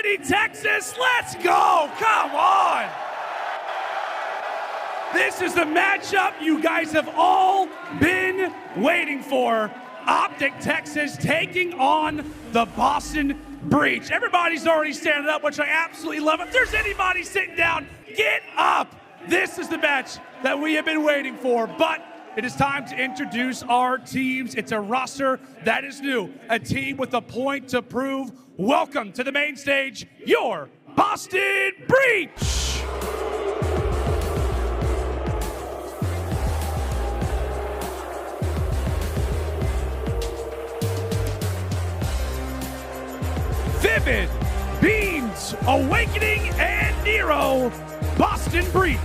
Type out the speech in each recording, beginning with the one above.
City, Texas. Let's go. Come on. This is the matchup you guys have all been waiting for. OpTic Texas taking on the Boston Breach. Everybody's already standing up, which I absolutely love. If there's anybody sitting down, get up. This is the match that we have been waiting for, but it is time to introduce our teams. It's a roster that is new, a team with a point to prove. Welcome to the main stage, your Boston Breach. Vivid, Beans, Owakening, and Nero, Boston Breach.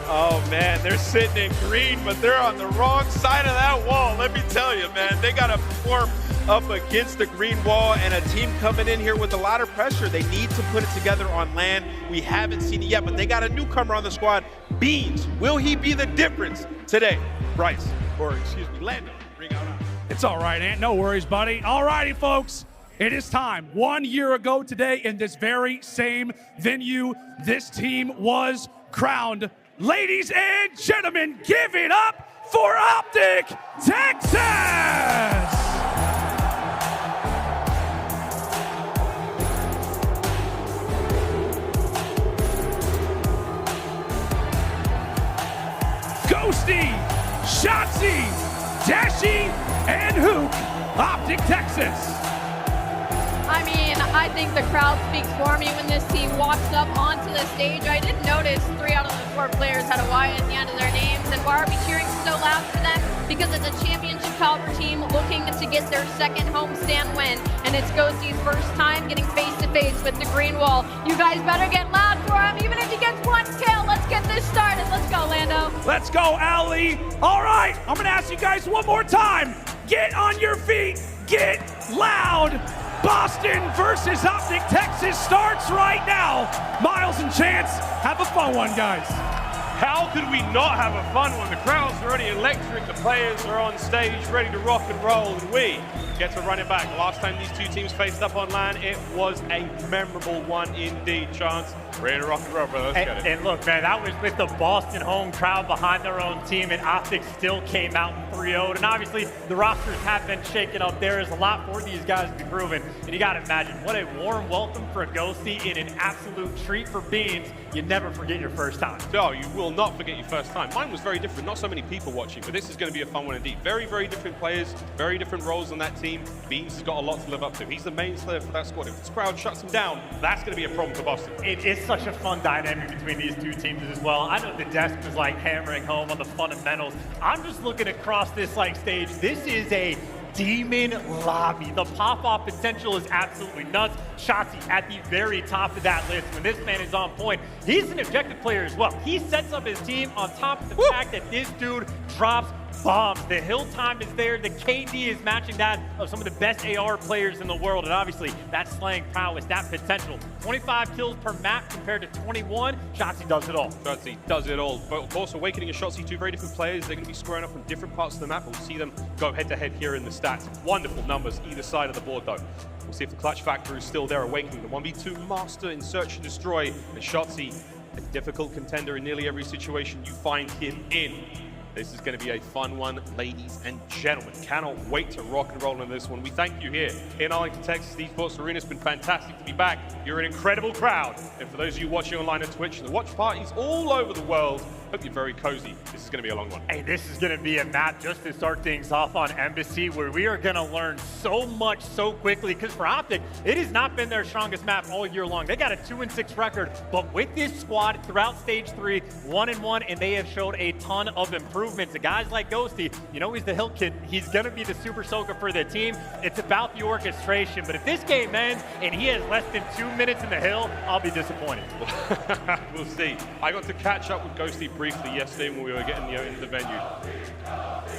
Oh man, they're sitting in green, but they're on the wrong side of that wall. Let me tell you, man, they got to perform up against the green wall, and a team coming in here with a lot of pressure. They need to put it together on land. We haven't seen it yet, but they got a newcomer on the squad, Beans. Will he be the difference today? Bryce, or excuse me, Lando, bring out. It's all right, Ant, no worries, buddy. All righty, folks. It is time. 1 year ago today in this very same venue, this team was crowned. Ladies and gentlemen, give it up for OpTic Texas! Ghosty, Shotzzy, Dashy, and Huke, OpTic Texas. I mean, I think the crowd speaks for me when this team walks up onto the stage. I did notice 3 out of the 4 players had a Y at the end of their names, and why are we cheering so loud for them? Because it's a championship caliber team looking to get their second homestand win, and it's Ghosty's first time getting face-to-face with the green wall. You guys better get loud for him, even if he gets 1 kill. Let's get this started. Let's go, Lando. Let's go, Ali. All right, I'm gonna ask you guys one more time. Get on your feet, get loud. Boston versus OpTic Texas starts right now. Miles and Chance, have a fun one, guys. How could we not have a fun one? The crowd's already electric, the players are on stage ready to rock and roll, and we get to run it back. Last time these two teams faced up on land, it was a memorable one indeed, Chance. Ready to rock and roll, brother. Let's get it. And look, man, that was with the Boston home crowd behind their own team, and OpTic still came out in 3-0. And obviously, the rosters have been shaken up. There is a lot for these guys to be proven. And you got to imagine, what a warm welcome for Ghosty and an absolute treat for Beans. You never forget your first time. No, you will not forget your first time. Mine was very different. Not so many people watching, but this is going to be a fun one indeed. Very, very different players, very different roles on that team. Beans has got a lot to live up to. He's the main slayer for that squad. If this crowd shuts him down, that's going to be a problem for Boston. It is such a fun dynamic between these two teams as well. I know the desk was like hammering home on the fundamentals. I'm just looking across this like stage. This is a demon lobby. The pop-off potential is absolutely nuts. Shotzzy at the very top of that list. When this man is on point, he's an objective player as well. He sets up his team on top of the fact that this dude drops bombs. The hill time is there. The KD is matching that of some of the best AR players in the world. And obviously, that slaying prowess, that potential. 25 kills per map compared to 21. Shotzzy does it all. Shotzzy does it all. But of course, Awakening and Shotzzy, 2 very different players. They're going to be squaring up on different parts of the map. We'll see them go head-to-head here in the stats. Wonderful numbers either side of the board, though. We'll see if the clutch factor is still there. Awakening, the 1v2 master in search and destroy. And Shotzzy, a difficult contender in nearly every situation you find him in. This is going to be a fun one, ladies and gentlemen. Cannot wait to rock and roll in this one. We thank you here in Arlington, Texas. The Esports Arena. It's been fantastic to be back. You're an incredible crowd. And for those of you watching online on Twitch, the watch parties all over the world, hope you're very cozy. This is going to be a long one. Hey, this is going to be a map just to start things off on aBeZy, where we are going to learn so much so quickly. Because for OpTic, it has not been their strongest map all year long. They got a 2-6 record, but with this squad throughout stage 3, 1-1, and they have showed a ton of improvements. The guys like Ghosty, you know he's the hill kid. He's going to be the super soaker for the team. It's about the orchestration. But if this game ends and he has less than 2 minutes in the hill, I'll be disappointed. We'll see. I got to catch up with Ghosty briefly yesterday when we were getting into the venue.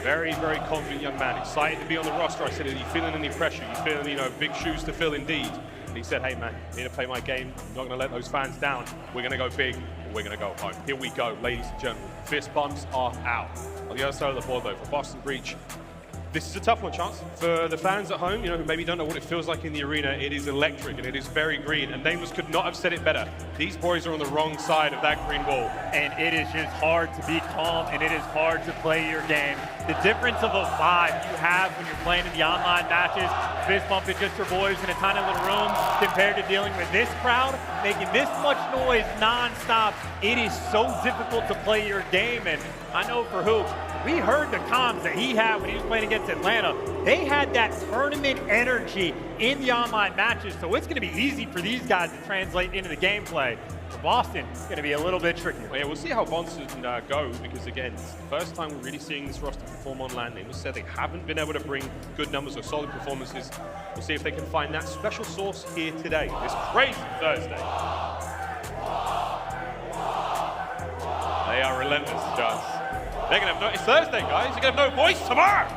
Very, very confident young man. Excited to be on the roster. I said, are you feeling any pressure? You feeling, big shoes to fill indeed? And he said, hey man, I'm here to play my game. I'm not going to let those fans down. We're going to go big. We're going to go home. Here we go, ladies and gentlemen. Fist bumps are out. On the other side of the board, though, for Boston Breach, This is a tough one, Chance. For the fans at home, you know, who maybe don't know what it feels like in the arena, it is electric and it is very green, and Nameless could not have said it better. These boys are on the wrong side of that green wall. And it is just hard to be calm, and it is hard to play your game. The difference of a vibe you have when you're playing in the online matches, fist bumping just your boys in a tiny little room, compared to dealing with this crowd, making this much noise non-stop, it is so difficult to play your game. And I know for Huke, we heard the comms that he had when he was playing against Atlanta. They had that tournament energy in the online matches, so it's going to be easy for these guys to translate into the gameplay. For Boston, it's going to be a little bit trickier. Well, yeah, we'll see how Bance go, because again, it's the first time we're really seeing this roster perform on LAN. They must say they haven't been able to bring good numbers or solid performances. We'll see if they can find that special sauce here today, this crazy Thursday. They are relentless, Chance. They're gonna have no, it's Thursday, guys. You're gonna have no voice tomorrow.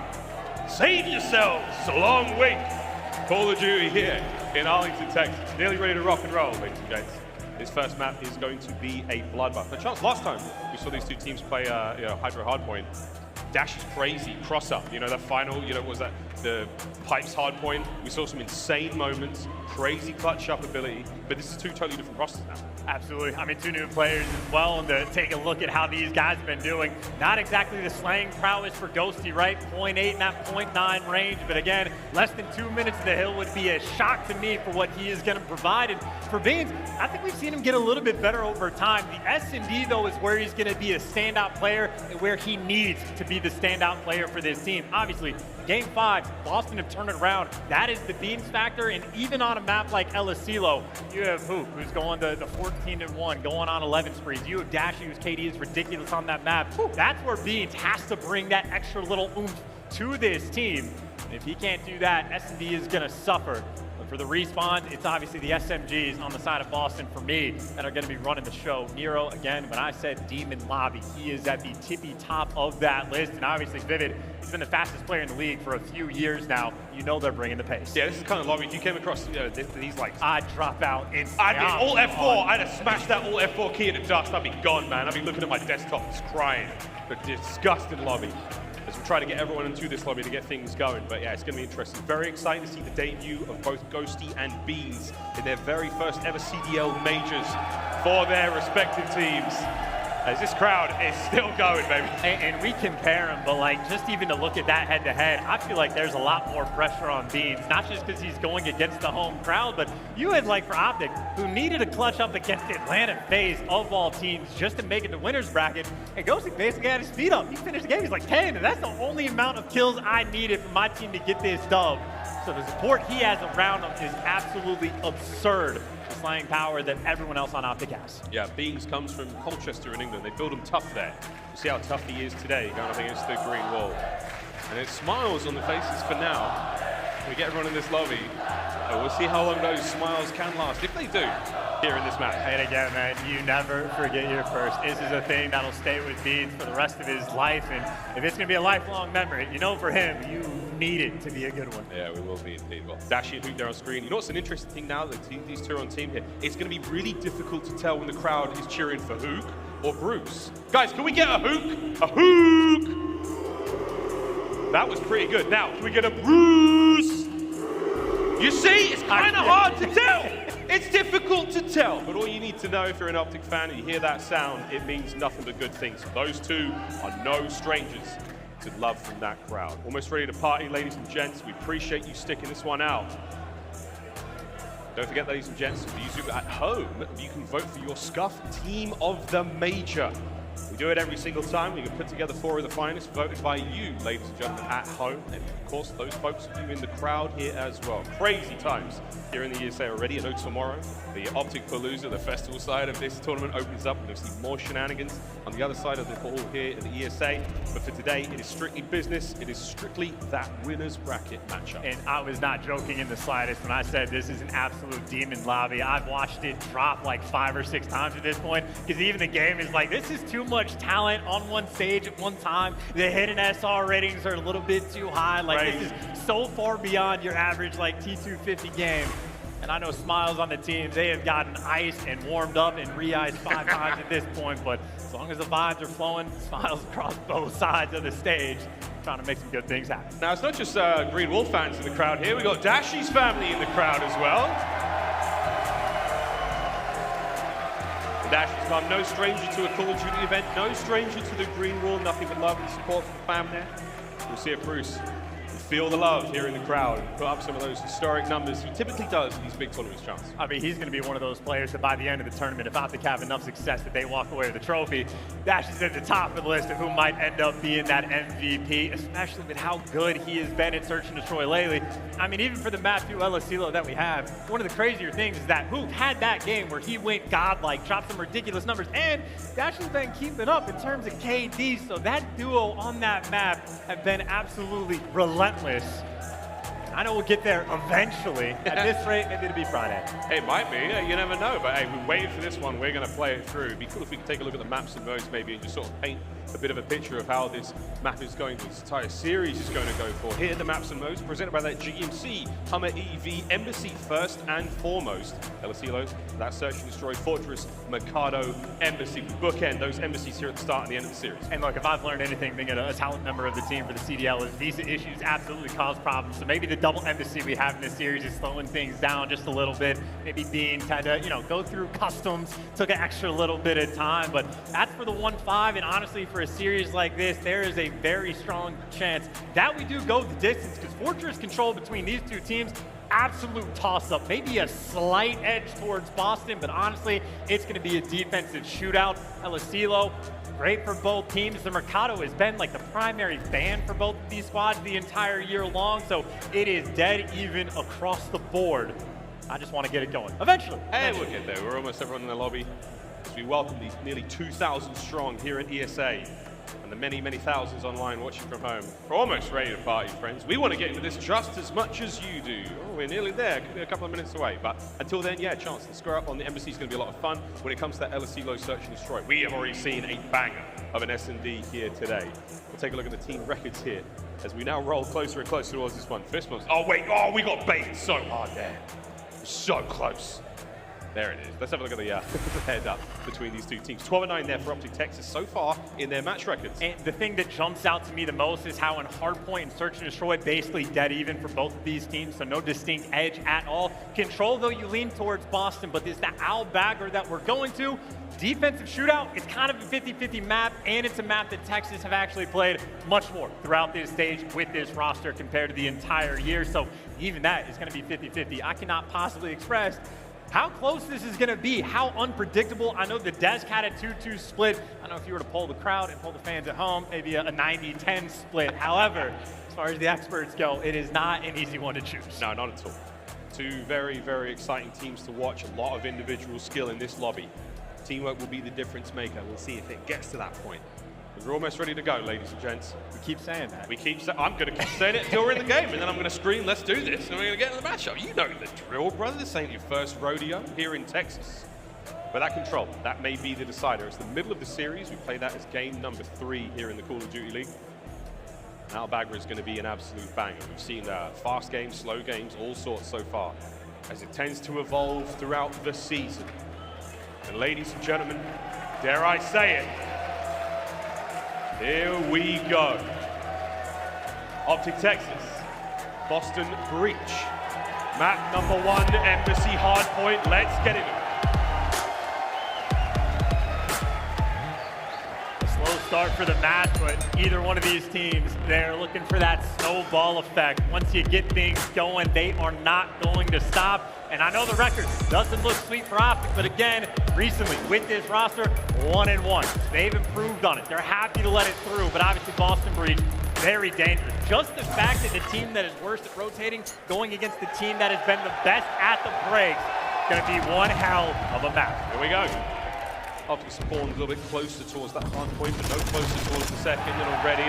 Save yourselves a long week. Call of Duty here in Arlington, Texas. Nearly ready to rock and roll, ladies and gents. This first map is going to be a bloodbath. Now, Chance, last time we saw these two teams play HyDra Hardpoint, Dashy's crazy cross-up. You know, that final, you know, what was that? The Pipes Hardpoint. We saw some insane moments, crazy clutch-up ability, but this is two totally different rosters now. Absolutely. I mean, two new players as well, and to take a look at how these guys have been doing. Not exactly the slaying prowess for Ghosty, right? 0.8 and that 0.9 range, but again, less than 2 minutes of the hill would be a shock to me for what he is going to provide. And for Bance, I think we've seen him get a little bit better over time. The S&D, though, is where he's going to be a standout player and where he needs to be the standout player for this team. Obviously, Game 5, Boston have turned it around. That is the Beans factor, and even on a map like El Asilo, you have Huke, who's going to the 14-1, going on 11 sprees. You have Dashy, whose KD is ridiculous on that map. That's where Beans has to bring that extra little oomph to this team. And if he can't do that, S&D is going to suffer. But for the Respawns, it's obviously the SMGs on the side of Boston for me that are going to be running the show. Nero, again, when I said Demon Lobby, he is at the tippy top of that list. And obviously, Vivid, he's been the fastest player in the league for a few years now. You know they're bringing the pace. Yeah, this is kind of lobby. If you came across these like, I'd drop out instantly. I'd be all F4. I'd have smashed that all F4 key in the dust. I'd be gone, man. I'd be looking at my desktop, just crying. The disgusting lobby. As we try to get everyone into this lobby to get things going. But yeah, it's going to be interesting. Very exciting to see the debut of both Ghosty and Beans in their very first ever CDL majors for their respective teams. As this crowd is still going, baby. And we compare them, but like just even to look at that head-to-head, I feel like there's a lot more pressure on Beans. Not just because he's going against the home crowd, but you had like for OpTic, who needed a clutch up against Atlanta FaZe of all teams just to make it the winner's bracket. And Ghosty basically had his feet up. He finished the game, he's like 10, and that's the only amount of kills I needed for my team to get this dub. So the support he has around him is absolutely absurd. Slaying power that everyone else on OpTic has. Yeah, Beans comes from Colchester in England. They build him tough there. We'll see how tough he is today, going up against the green wall. And it smiles on the faces for now. We get everyone in this lobby. We'll see how long those smiles can last, if they do, here in this match. And again, man, you never forget your first. This is a thing that'll stay with Beans for the rest of his life. And if it's going to be a lifelong memory, you know for him, you need it to be a good one. Yeah, we will be indeed. Well, Dashy and Huke there on screen. You know what's an interesting thing now that these two are on team here? It's going to be really difficult to tell when the crowd is cheering for Huke or Bruce. Guys, can we get a Huke? A Huke! That was pretty good. Now, can we get a Bruce? You see, it's kind of hard to tell. It's difficult to tell, but all you need to know if you're an OpTic fan and you hear that sound, it means nothing but good things. Those two are no strangers to love from that crowd. Almost ready to party, ladies and gents. We appreciate you sticking this one out. Don't forget, ladies and gents, for you at home, you can vote for your Scuff Team of the Major. We do it every single time. We can put together 4 of the finest voted by you, ladies and gentlemen, at home. And of course, those folks of you in the crowd here as well. Crazy times here in the ESA already. I know tomorrow, the OpTic Palooza, the festival side of this tournament, opens up. We're going to see more shenanigans on the other side of the hall here at the ESA. But for today, it is strictly business. It is strictly that winner's bracket matchup. And I was not joking in the slightest when I said this is an absolute demon lobby. I've watched it drop like 5 or 6 times at this point, because even the game is like, this is too much talent on one stage at one time. The hidden SR ratings are a little bit too high. Like, right. This is so far beyond your average like T250 game. And I know Smiles on the team, they have gotten iced and warmed up and re-iced 5 times at this point, but as long as the vibes are flowing, Smiles across both sides of the stage, trying to make some good things happen. Now, it's not just Green Wolf fans in the crowd here. We've got Dashy's family in the crowd as well. Dashy's come no stranger to a Call of Duty event, no stranger to the Green Wall, nothing but love and support from the fam there. We'll see if Bruce feel the love here in the crowd and put up some of those historic numbers he typically does in these big tournaments, Chance. I mean, he's going to be one of those players that by the end of the tournament, if OpTic have enough success that they walk away with the trophy, Dashy's at the top of the list of who might end up being that MVP, especially with how good he has been at Search and Destroy lately. I mean, even for the Matthew LSilo that we have, one of the crazier things is that Huke had that game where he went godlike, dropped some ridiculous numbers, and Dashy's been keeping up in terms of KD, so that duo on that map have been absolutely relentless. I know we'll get there eventually. At this rate, maybe it'll be Friday. Hey, it might be. You never know. But hey, we're waiting for this one. We're going to play it through. It'd be cool if we could take a look at the maps and modes maybe and just sort of paint a bit of a picture of how this map is going, this entire series is going to go for. Here are the maps and modes presented by that GMC Hummer EV Embassy first and foremost. LSilo, that Search and Destroy Fortress, Mikado, Embassy. Bookend those embassies here at the start and the end of the series. And look, if I've learned anything being a talent member of the team for the CDL is visa issues absolutely cause problems. So maybe the double embassy we have in this series is slowing things down just a little bit. Maybe being kind of, go through customs took an extra little bit of time, but that's for the 1-5. And honestly, for a series like this, there is a very strong chance that we do go the distance because Fortress control between these two teams, absolute toss-up, maybe a slight edge towards Boston, but honestly, it's going to be a defensive shootout. LSilo, great for both teams. The Mercado has been like the primary ban for both of these squads the entire year long, so it is dead even across the board. I just want to get it going eventually. Hey, we'll get there. We're almost everyone in the lobby as we welcome these nearly 2,000 strong here at ESA and the many, many thousands online watching from home. We're almost ready to party, friends. We want to get into this just as much as you do. Oh, we're nearly there. Could be a couple of minutes away. But until then, yeah, Chance to square up on the embassy is going to be a lot of fun. When it comes to that LSilo Search and Destroy, we have already seen a banger of an S&D here today. We'll take a look at the team records here as we now roll closer and closer towards this one. Fist bumps. Oh, wait. Oh, we got baited so hard there. So close. There it is. Let's have a look at the head up between these two teams. 12-9 there for OpTic Texas so far in their match records. And the thing that jumps out to me the most is how in Hardpoint and Search and Destroy basically dead even for both of these teams, so no distinct edge at all. Control, though, you lean towards Boston, but it's the aBeZy that we're going to. Defensive shootout, it's kind of a 50-50 map, and it's a map that Texas have actually played much more throughout this stage with this roster compared to the entire year, so even that is going to be 50-50. I cannot possibly express how close this is going to be, how unpredictable. I know the desk had a 2-2 split. I don't know if you were to poll the crowd and poll the fans at home, maybe a 90-10 split. However, as far as the experts go, it is not an easy one to choose. No, not at all. Two very, very exciting teams to watch. A lot of individual skill in this lobby. Teamwork will be the difference maker. We'll see if it gets to that point. We're almost ready to go, ladies and gents. We keep saying that. We keep saying, I'm going to keep saying it until we're in the game, and then I'm going to scream, let's do this, and we're going to get in the matchup. You know the drill, brother. This ain't your first rodeo here in Texas. But that control, that may be the decider. It's the middle of the series. We play that as game number 3 here in the Call of Duty League. Now aBeZy is going to be an absolute banger. We've seen fast games, slow games, all sorts so far, as it tends to evolve throughout the season. And ladies and gentlemen, dare I say it, here we go. OpTic Texas, Boston Breach, map number 1, Embassy Hardpoint. Let's get it. A slow start for the match, but either one of these teams, they're looking for that snowball effect. Once you get things going, they are not going to stop. And I know the record doesn't look sweet for OpTic, but again, recently with this roster, 1-1. They've improved on it. They're happy to let it through, but obviously Boston Breach, very dangerous. Just the fact that the team that is worst at rotating going against the team that has been the best at the breaks, going to be one hell of a map. Here we go. OpTic spawned a little bit closer towards that hard point, but no closer towards the second, and already,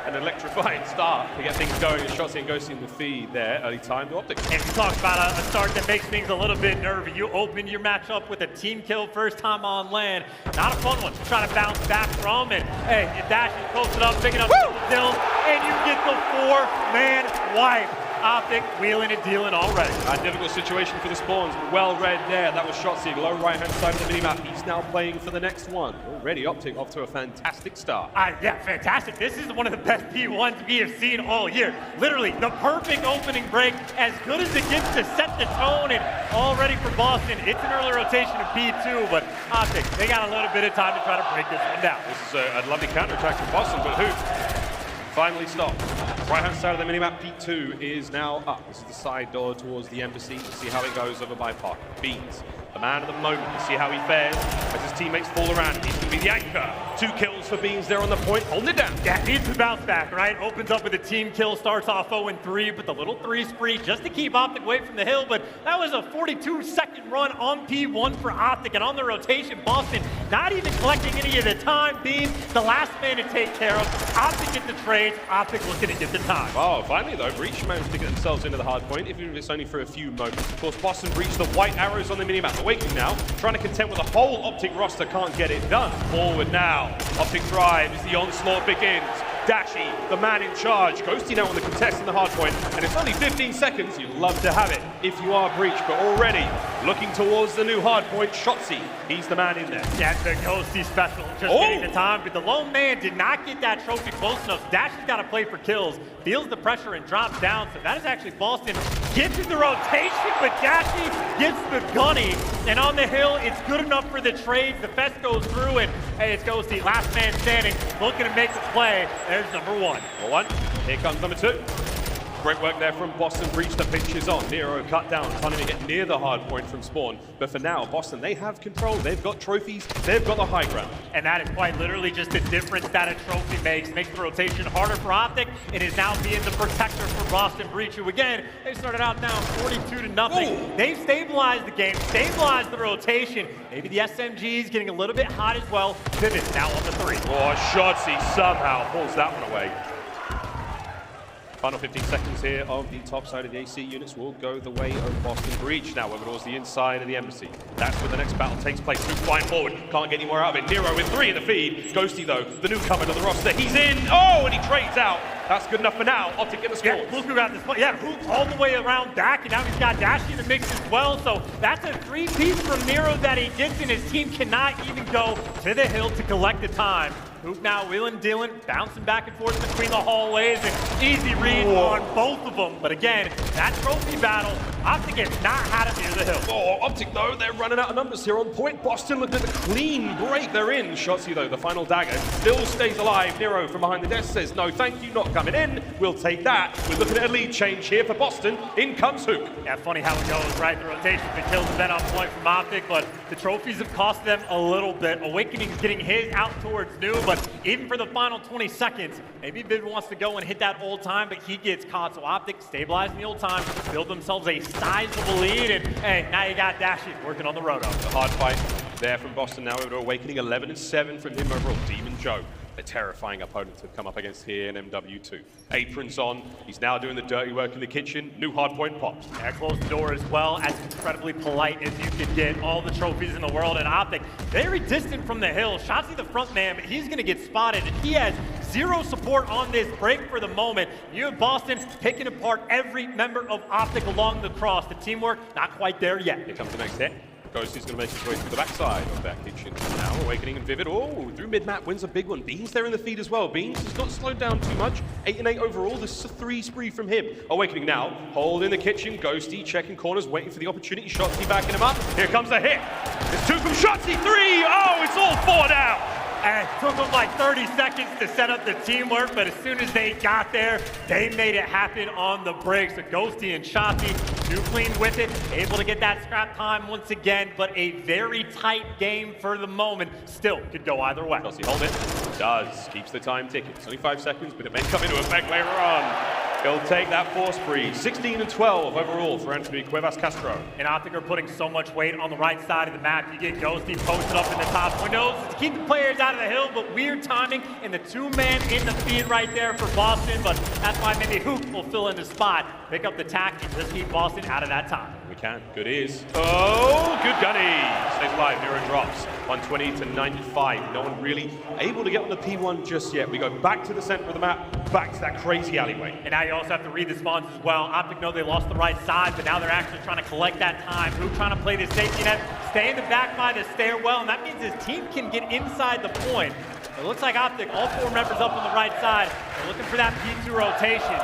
an electrifying start to get things going. Shotzzy and Ghosty in the feed there, early time to OpTic. And we talked about a start that makes things a little bit nervy. You open your matchup with a team kill first time on land. Not a fun one to try to bounce back from. And hey, Dashy posted up, picking up kills, and you get the 4-man wipe. OpTic wheeling and dealing already. A difficult situation for the spawns, but well read there. That was Shotzzy, low right-hand side of the minimap. He's now playing for the next one. Already OpTic off to a fantastic start. Yeah, fantastic. This is one of the best P1s we have seen all year. Literally, the perfect opening break, as good as it gets to set the tone, and all ready for Boston. It's an early rotation of P2, but OpTic, they got a little bit of time to try to break this one down. This is a lovely counter-attack from Boston, but Huke finally stopped. Right-hand side of the minimap, P2 is now up. This is the side door towards the embassy. We'll see how it goes over by Park. Beans, the man of the moment. We'll see how he fares as his teammates fall around. He's going to be the anchor. 2 kills for Beans there on the point, holding it down. Yeah, needs to bounce back, right? Opens up with a team kill, starts off 0-3, but the little 3 spree just to keep OpTic away from the hill. But that was a 42-second run on P1 for OpTic, and on the rotation, Boston not even collecting any of the time. Beans, the last man to take care of. OpTic get the trades, OpTic looking to get the time. Oh, finally though, Breach managed to get themselves into the hard point, even if it's only for a few moments. Of course, Boston Breach the white arrows on the minimap. Awakening now, trying to contend with the whole OpTic roster, can't get it done. Forward now, OpTic drive as the onslaught begins. Dashy, the man in charge. Ghosty now on the contest in the hard point, and it's only 15 seconds. You'd love to have it if you are Breach, but already looking towards the new hard point, Shotzzy. He's the man in there. Yeah, the Ghosty special, just getting the time, but the lone man did not get that trophy close enough. Dashy's got to play for kills, feels the pressure and drops down, so that is actually Boston gets in the rotation, but Dashy gets the gunny, and on the hill, it's good enough for the trades. The fest goes through, and hey, it's Ghosty, last man standing, looking to make the play. There's number 1. Number 1, here comes number 2. Great work there from Boston. Breach, the pinch is on. Nero cut down, trying to get near the hard point from spawn. But for now, Boston, they have control. They've got trophies. They've got the high ground. And that is quite literally just the difference that a trophy makes. Makes the rotation harder for OpTic. It is now being the protector for Boston Breach, who again, they started out down 42-0. They've stabilized the game, stabilized the rotation. Maybe the SMG's getting a little bit hot as well. Pivot now on the 3. Oh, Shotzzy somehow pulls that one away. Final 15 seconds here of the top side of the AC units will go the way of Boston Breach. Now over towards the inside of the embassy. That's where the next battle takes place. Huke flying forward. Can't get any more out of it. Nero with 3 in the feed. Ghosty though, the newcomer to the roster. He's in. Oh, and he trades out. That's good enough for now. OpTic get the scores. Yeah, Huke got this play. Yeah, Huke all the way around back, and now he's got Dashy in the mix as well. So that's a 3-piece from Nero that he gets, and his team cannot even go to the hill to collect the time. Huke now wheeling, dealing, bouncing back and forth between the hallways, and easy read on both of them. But again, that trophy battle, OpTic has not had it near the hill. Oh, OpTic though, they're running out of numbers here on point. Boston looking at the clean break they're in. Shotzzy though, the final dagger, still stays alive. Nero from behind the desk says, no thank you, not coming in. We'll take that. We're looking at a lead change here for Boston. In comes Huke. Yeah, funny how it goes, right? The rotation, the kills have been on point from OpTic, but the trophies have cost them a little bit. Awakening's getting his out towards new, but even for the final 20 seconds, maybe Bid wants to go and hit that old time, but he gets caught. So OpTic stabilizing the old time, build themselves a sizable lead, and hey, now you got Dashy working on the roto. The hard fight there from Boston now over to Awakening. 11-7 from him overall. Demon Joe, a terrifying opponent to come up against here in MW2. Aprons on, he's now doing the dirty work in the kitchen. New hard point pops. Yeah, close the door as well, as incredibly polite as you can get. All the trophies in the world, and OpTic very distant from the hill. Shotzzy the front man, but he's gonna get spotted, and he has 0 support on this break for the moment. You have Boston picking apart every member of OpTic along the cross. The teamwork, not quite there yet. Here comes the next hit. Ghosty's going to make his way through the backside of that kitchen. Now Awakening and Vivid. Oh, through mid-map wins a big one. Beans there in the feed as well. Beans has not slowed down too much. 8-8 overall. This is a 3 spree from him. Awakening now. Hold in the kitchen. Ghosty checking corners, waiting for the opportunity. Shotzzy backing him up. Here comes the hit. It's 2 from Shotzzy. 3. Oh, it's all 4 now. And it took them like 30 seconds to set up the teamwork, but as soon as they got there, they made it happen on the break. So Ghosty and Shotzzy, too clean with it, able to get that scrap time once again, but a very tight game for the moment. Still could go either way. Ghosty hold it. Does. Keeps the time ticking. It's only 5 seconds, but it may come into effect later on. He'll take that 4 spree. 16-12 overall for Anthony Cuevas Castro. And OpTic are putting so much weight on the right side of the map. You get Ghosty posted up in the top windows to keep the players out of the hill, but weird timing and the 2-man in the feed right there for Boston, but that's why maybe Huke will fill in the spot, pick up the tack, and just keep Boston out of that time. We can. Good ears. Oh, good gunny. Stays alive. Nero drops. 120 to 95. No one really able to get on the P1 just yet. We go back to the center of the map, back to that crazy alleyway. And now you also have to read the spawns as well. OpTic know they lost the right side, but now they're actually trying to collect that time. Huke trying to play this safety net, stay in the back by the stairwell, and that means his team can get inside the point. It looks like OpTic, all 4 members up on the right side. They're looking for that P2 rotation.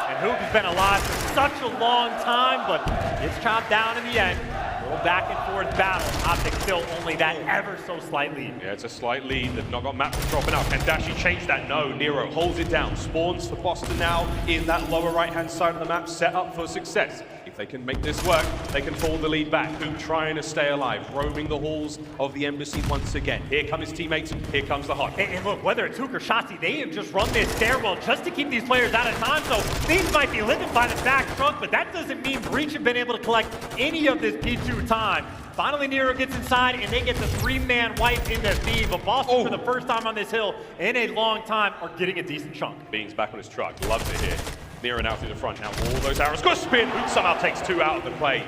And Huke has been alive for such a long time, but gets chopped down in the end. A little back and forth battle. OpTic still only that ever so slight lead. Yeah, it's a slight lead. They've not got map dropping out. Can Dashy change that? No. Nero holds it down. Spawns for Boston now in that lower right-hand side of the map, set up for success. If they can make this work, they can fold the lead back. Huke trying to stay alive, roaming the halls of the embassy once again. Here come his teammates, here comes the hot. And look, whether it's Huke or Shotzzy, they have just run this stairwell just to keep these players out of time, so these might be living by the back trunk, but that doesn't mean Breach have been able to collect any of this P2 time. Finally, Nero gets inside, and they get the 3-man wipe in the feed, but Boston, for the first time on this hill in a long time, are getting a decent chunk. Beans back on his truck, loves it here. Nero now through the front, now all those arrows go spin. Huke somehow takes 2 out of the play.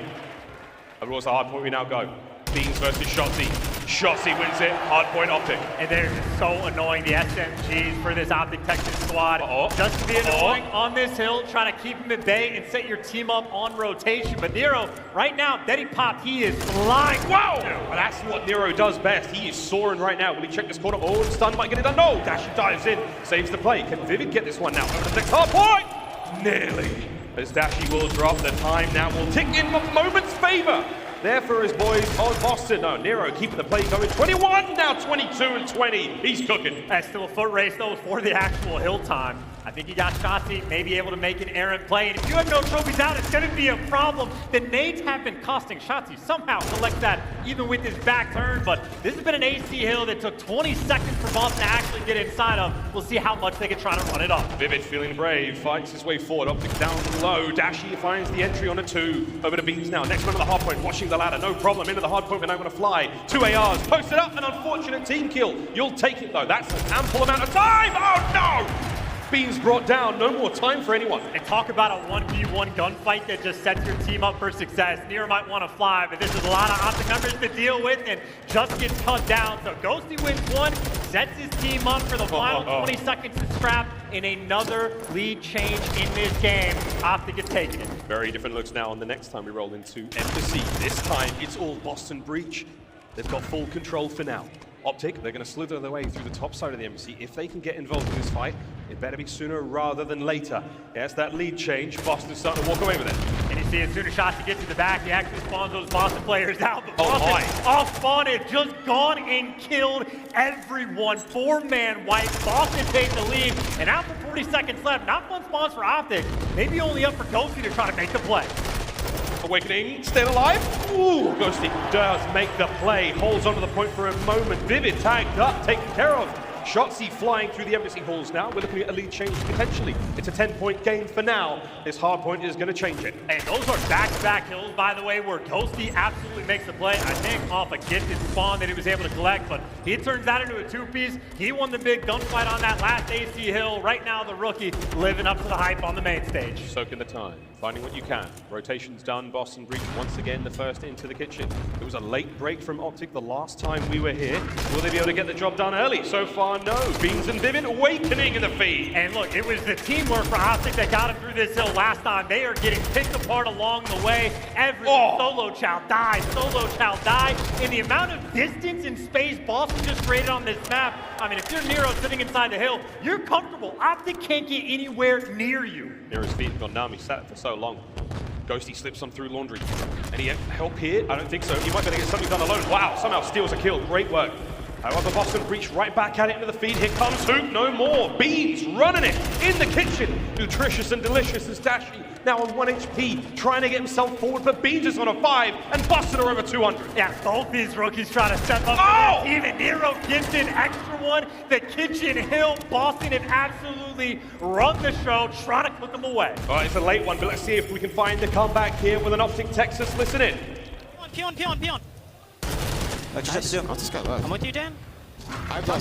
Over towards the hard point we now go. Beans versus Shotzzy. Shotzzy wins it, hard point OpTic. And they're just so annoying, the SMGs for this OpTic Texas squad. Just to be annoying on this hill, trying to keep them at bay and set your team up on rotation. But Nero, right now, Daddy Pop, he is flying. Wow! Well, that's what Nero does best. He is soaring right now. Will he check this corner? Oh, stun might get it done. No! Dashy dives in, saves the play. Can Vivid get this one now? Over to the next hard point! Nearly. As Dashy will drop, the time now will tick in the moment's favor. There for his boys on Boston. No, Nero keeping the play going. 21, now 22 and 20. He's cooking. That's still a foot race, though, for the actual hill time. I think he got Shotzzy, maybe able to make an errant play. And if you have no trophies out, it's going to be a problem. The nades have been costing Shotzzy. Somehow collect that even with his back turn. But this has been an AC hill that took 20 seconds for Boston to actually get inside of. We'll see how much they can try to run it up. Vivid feeling brave, fights his way forward. OpTic down low. Dashy finds the entry on a 2. Over to Beans now. Next one to the hard point, watching the ladder. No problem. Into the hard point, we're now going to fly. 2 ARs. Posted up. An unfortunate team kill. You'll take it, though. That's an ample amount of time. Oh, no! Beans brought down, no more time for anyone. And talk about a 1v1 gunfight that just sets your team up for success. Nero might want to fly, but this is a lot of OpTic numbers to deal with and just gets cut down. So Ghosty wins 1, sets his team up for the final 20 seconds to Scrapz in another lead change in this game. OpTic is taking it. Very different looks now on the next time we roll into Embassy. This time it's all Boston Breach. They've got full control for now. OpTic, they're going to slither their way through the top side of the embassy. If they can get involved in this fight, it better be sooner rather than later. Yes, that lead change. Boston's starting to walk away with it. And you see, as soon as Shotzzy gets to the back, he actually spawns those Boston players out. But Boston off spawn had just gone and killed everyone. 4-man wipe. Boston takes the lead. And after 40 seconds left, not fun spawns for OpTic. Maybe only up for Ghosty to try to make the play. Awakening, still alive. Ooh, Ghosty does make the play. Holds onto the point for a moment. Vivid tagged up, taken care of. Shotzzy flying through the embassy halls now. We're looking at a lead change potentially. It's a 10-point game for now. This hard point is going to change it. And those are back-to-back kills, by the way, where Ghosty absolutely makes the play. I think off a gifted spawn that he was able to collect, but he turns that into a 2-piece. He won the big gunfight on that last AC hill. Right now, the rookie living up to the hype on the main stage. Soaking the time, finding what you can. Rotation's done. Boston Breach once again the first into the kitchen. It was a late break from OpTic the last time we were here. Will they be able to get the job done early? So far, no. Beans and Vivid awakening in the feed. And look, it was the teamwork for OpTic that got him through this hill last time. They are getting picked apart along the way. Every solo chow die, solo chow die. And the amount of distance and space Boston just created on this map, I mean, if you're Nero sitting inside the hill, you're comfortable. OpTic can't get anywhere near you. Nero's feet have gone numb. He sat for so long. Ghosty slips on through laundry. Any help here? I don't think so. He might be able to get something done alone. Wow, somehow steals a kill. Great work. However, Boston Breach right back at it into the feed. Here comes Huke, no more. Beans running it in the kitchen. Nutritious and delicious as Dashy now on 1 HP, trying to get himself forward, but Beans is on a 5, and Boston are over 200. Yeah, both these rookies trying to step up. Even Nero gets an extra one. The kitchen hill, Boston have absolutely run the show, trying to cook them away. All right, it's a late one, but let's see if we can find the comeback here with an OpTic Texas. Listen in. Peon. Nice. I'll just go. I'm with you, Dan. I'm Top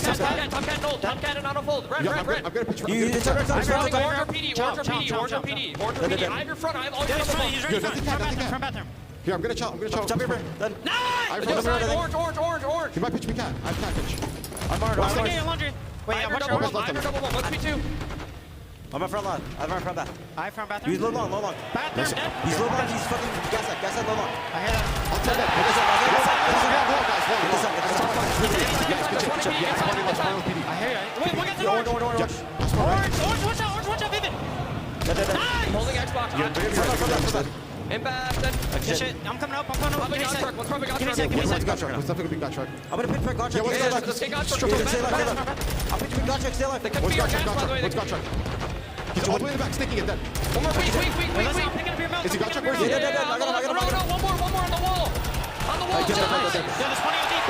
cannon, auto fold. Red. I'm gonna pitch I'm grabbing Orange or PD. I have your front. I have all your front. He's ready front bathroom. Here, I'm gonna chop. Jump here, then. Nice! Orange. He might pitch me cat. I have cat pitch. I'm What's Martin. that? Laundry. Wait, I'm double one. Let's be two. I'm in front line. I'm in front back. I found bathroom. He's low long. Bathroom dead. He's low long. He's fucking gas that low long. I hear that. I'll tell that. I hear you. Wait, look at the orange. Orange, watch out, Vivid. Nice! Holding Xbox. Impact. Shit, I'm coming up. Probably got truck. Let's probably got truck. Give me a second. What's definitely gonna be got truck. I'm gonna pitch for God truck. Let's get God truck. I'll pitch for God truck. Stay alive. They could be your gas, by the way. What's got truck? He's all the way in the back, sticking it then. One more. Weak. Picking up your milk. Is he got truck? Where is Yeah, he? I got him. One more on the wall. Yeah, there's 20 on deep.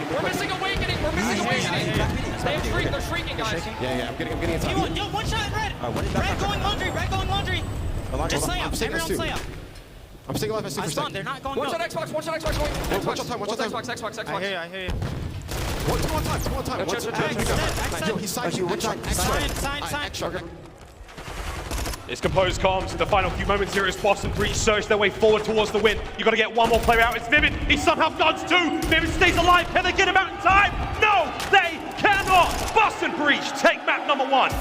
We're missing Awakening. They have shriek. They're shrieking, guys. Yeah, I'm getting inside. Yo, one shot, Red. Red going laundry. Just slay up. Everyone slay up. I'm staying alive. I spawned. They're not going Watch milk. on Xbox going. Watch your time. Xbox. I hear you. One time. Exit. Yo, he's signed you. Sign. It's composed comms in the final few moments here as Boston Breach surge their way forward towards the win. You got to get one more player out. It's Vivid. He somehow does too. Vivid stays alive. Can they get him out in time? No, they cannot. Boston Breach take map number 1.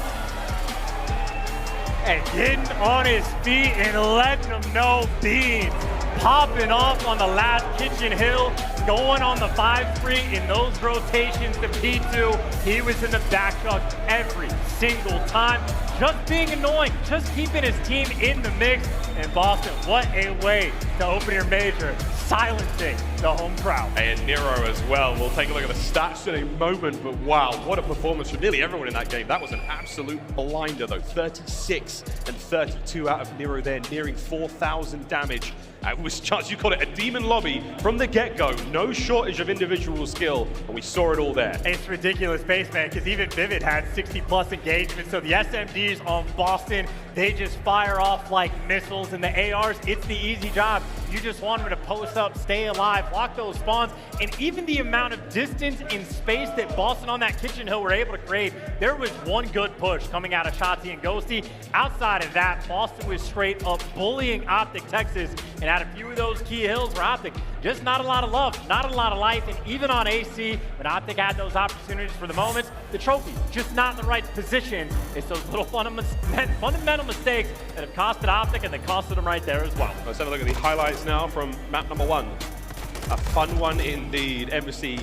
And getting on his feet and letting them know Beans popping off on the last kitchen hill, going on the 5-3 in those rotations to P2. He was in the back truck every single time, just being annoying, just keeping his team in the mix. And Boston, what a way to open your major, silencing the home crowd. And Nero as well. We'll take a look at the stats in a moment, but wow, what a performance from nearly everyone in that game. That was an absolute blinder though. 36 and 32 out of Nero there, nearing 4,000 damage. It was just, you called it a demon lobby from the get-go. No shortage of individual skill, and we saw it all there. It's ridiculous pace, man, because even Vivid had 60+ engagements, so the SMGs on Boston, they just fire off like missiles, and the ARs, it's the easy job. You just want them to post up, stay alive, block those spawns, and even the amount of distance and space that Boston on that kitchen hill were able to create, there was one good push coming out of Shotzzy and Ghosty. Outside of that, Boston was straight up bullying OpTic Texas, and had a few of those key hills where OpTic, just not a lot of love, not a lot of life, and even on AC, when OpTic had those opportunities for the moments, the trophy just not in the right position. It's those little fundamental mistakes that have costed OpTic, and they costed them right there as well. Let's have a look at the highlights now from map number 1. A fun one indeed. aBeZy,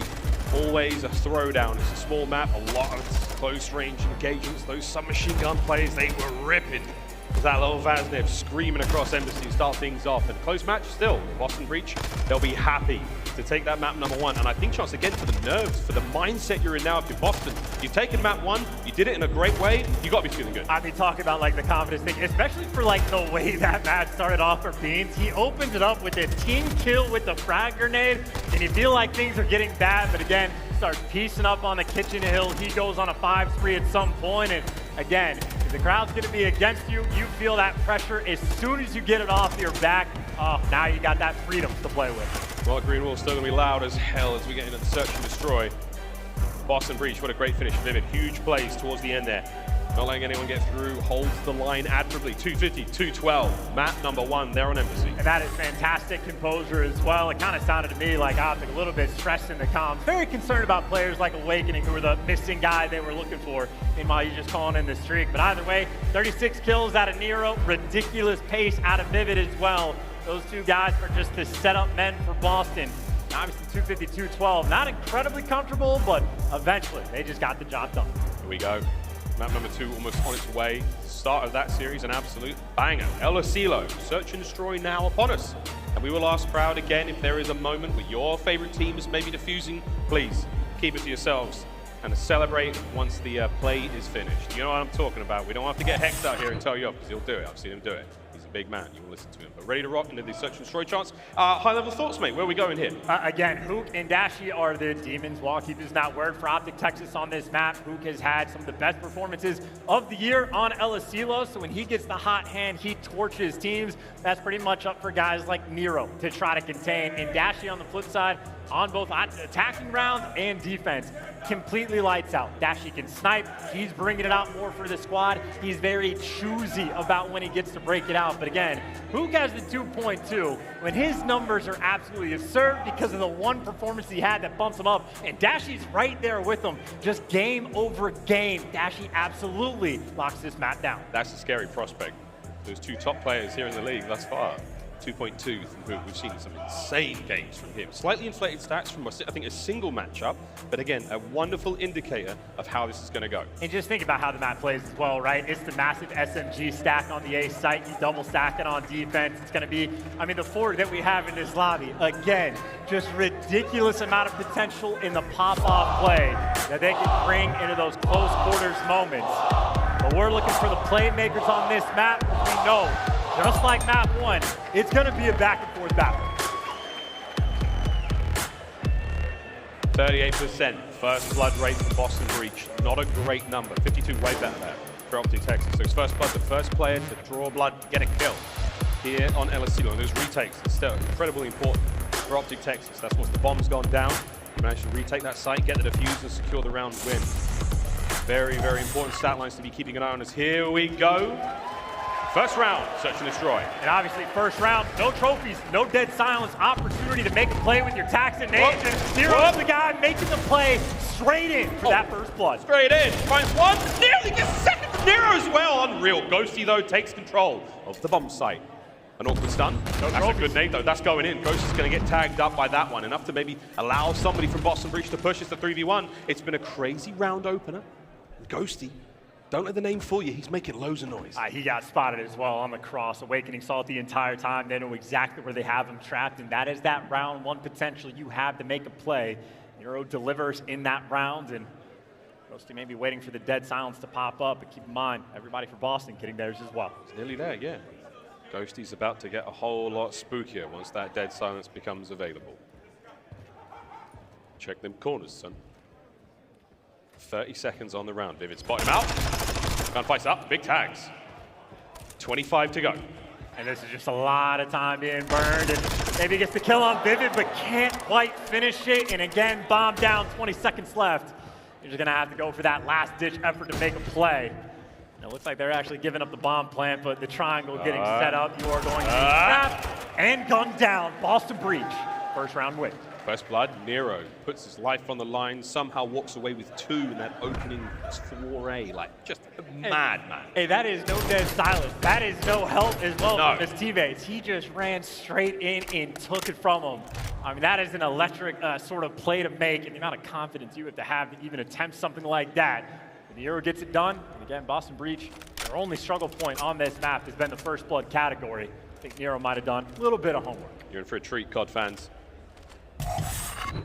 always a throwdown. It's a small map, a lot of close range engagements. Those submachine gun plays, they were ripping. That little Vaznev screaming across aBeZy to start things off. And close match still, Boston Breach, they'll be happy to take that map number 1. And I think, chance again, for the nerves, for the mindset you're in now if you're Boston. You've taken map 1, you did it in a great way, you got to be feeling good. I mean, talking about like the confidence thing, especially for like the way that match started off for Beans. He opens it up with a team kill with the frag grenade, and you feel like things are getting bad, but again, starts piecing up on the kitchen hill. He goes on a 5-3 at some point, and again, if the crowd's gonna be against you, you feel that pressure as soon as you get it off your back. Oh, now you got that freedom to play with. Well, Green Wall's still gonna be loud as hell as we get into the search and destroy. Boston Breach, what a great finish. Vivid, huge plays towards the end there. Not letting anyone get through, holds the line admirably. 250, 212, map number 1 there on aBeZy. And that is fantastic composure as well. It kind of sounded to me like OpTic a little bit stressed in the comms. Very concerned about players like Awakening, who were the missing guy they were looking for. Meanwhile, you're just calling in the streak. But either way, 36 kills out of Nero, ridiculous pace out of Vivid as well. Those two guys are just the setup men for Boston. Obviously 250, 212, not incredibly comfortable, but eventually they just got the job done. Here we go. Map number 2 almost on its way. Start of that series, an absolute banger. El Asilo, search and destroy now upon us. And we will ask crowd again if there is a moment where your favorite teams may be defusing, please keep it to yourselves and celebrate once the play is finished. You know what I'm talking about. We don't have to get Hex out here and tell you off, because he'll do it. I've seen him do it. He's a big man. You will listen to him. But ready to rock into the search and destroy chance. High-level thoughts, mate. Where are we going here? Again, Huke and Dashy are the demons. Wallkeepers not word for OpTic Texas on this map. Huke has had some of the best performances of the year on El Asilo, so when he gets the hot hand, he torches teams. That's pretty much up for guys like Nero to try to contain. And Dashy on the flip side, on both attacking rounds and defense. Completely lights out. Dashy can snipe. He's bringing it out more for the squad. He's very choosy about when he gets to break it out. But again, Huke has the 2.2 when his numbers are absolutely absurd because of the one performance he had that bumps him up. And Dashy's right there with him. Just game over game. Dashy absolutely locks this map down. That's a scary prospect. Those two top players here in the league thus far. 2.2 from Huke. We've seen some insane games from him. Slightly inflated stats from, I think, a single matchup, but again, a wonderful indicator of how this is going to go. And just think about how the map plays as well, right? It's the massive SMG stack on the A site. You double stack it on defense. It's going to be, I mean, the four that we have in this lobby, again, just ridiculous amount of potential in the pop-off play that they can bring into those close quarters moments. But we're looking for the playmakers on this map. We know, just like map 1, it's going to be a back-and-forth battle. 38% first blood rate for Boston Breach. Not a great number. 52 way better there for OpTic Texas. So it's first blood, the first player to draw blood, get a kill here on LSC. And those retakes are still incredibly important for OpTic Texas. That's once the bomb's gone down. Manage to retake that site, get the defuse, and secure the round win. Very, very important stat lines to be keeping an eye on as here we go. First round, search and destroy. And obviously, first round, no trophies, no dead silence, opportunity to make a play with your tax and nades. And Nero's the guy making the play straight in for that first blood. Straight in, finds one, nearly gets second to Nero as well. Unreal. Ghosty, though, takes control of the bomb site. An awkward stun. That's a good nade, though. That's going in. Ghosty's going to get tagged up by that one. Enough to maybe allow somebody from Boston Breach to push us to 3v1. It's been a crazy round opener. Ghosty, don't let the name fool you. He's making loads of noise. He got spotted as well on the cross. Awakening saw it the entire time. They know exactly where they have him trapped, and that is that round one potential you have to make a play. Nero delivers in that round, and Ghosty may be waiting for the dead silence to pop up, but keep in mind, everybody for Boston getting theirs as well. It's nearly there, yeah. Ghosty's about to get a whole lot spookier once that dead silence becomes available. Check them corners, son. 30 seconds on the round. Vivid spot him out. Gunfight's up. Big tags. 25 to go. And this is just a lot of time being burned. And maybe gets the kill on Vivid, but can't quite finish it. And again, bomb down, 20 seconds left. You're just going to have to go for that last-ditch effort to make a play. And it looks like they're actually giving up the bomb plant, but the triangle getting set up. You are going to be trapped and gunned down. Boston Breach. First round win. First blood, Nero puts his life on the line, somehow walks away with 2 in that opening foray. Like, just a madman. Hey, that is no dead silence. That is no help as well from his teammates. He just ran straight in and took it from him. I mean, that is an electric sort of play to make, and the amount of confidence you have to even attempt something like that. And Nero gets it done. And again, Boston Breach, their only struggle point on this map has been the first blood category. I think Nero might have done a little bit of homework. You're in for a treat, COD fans.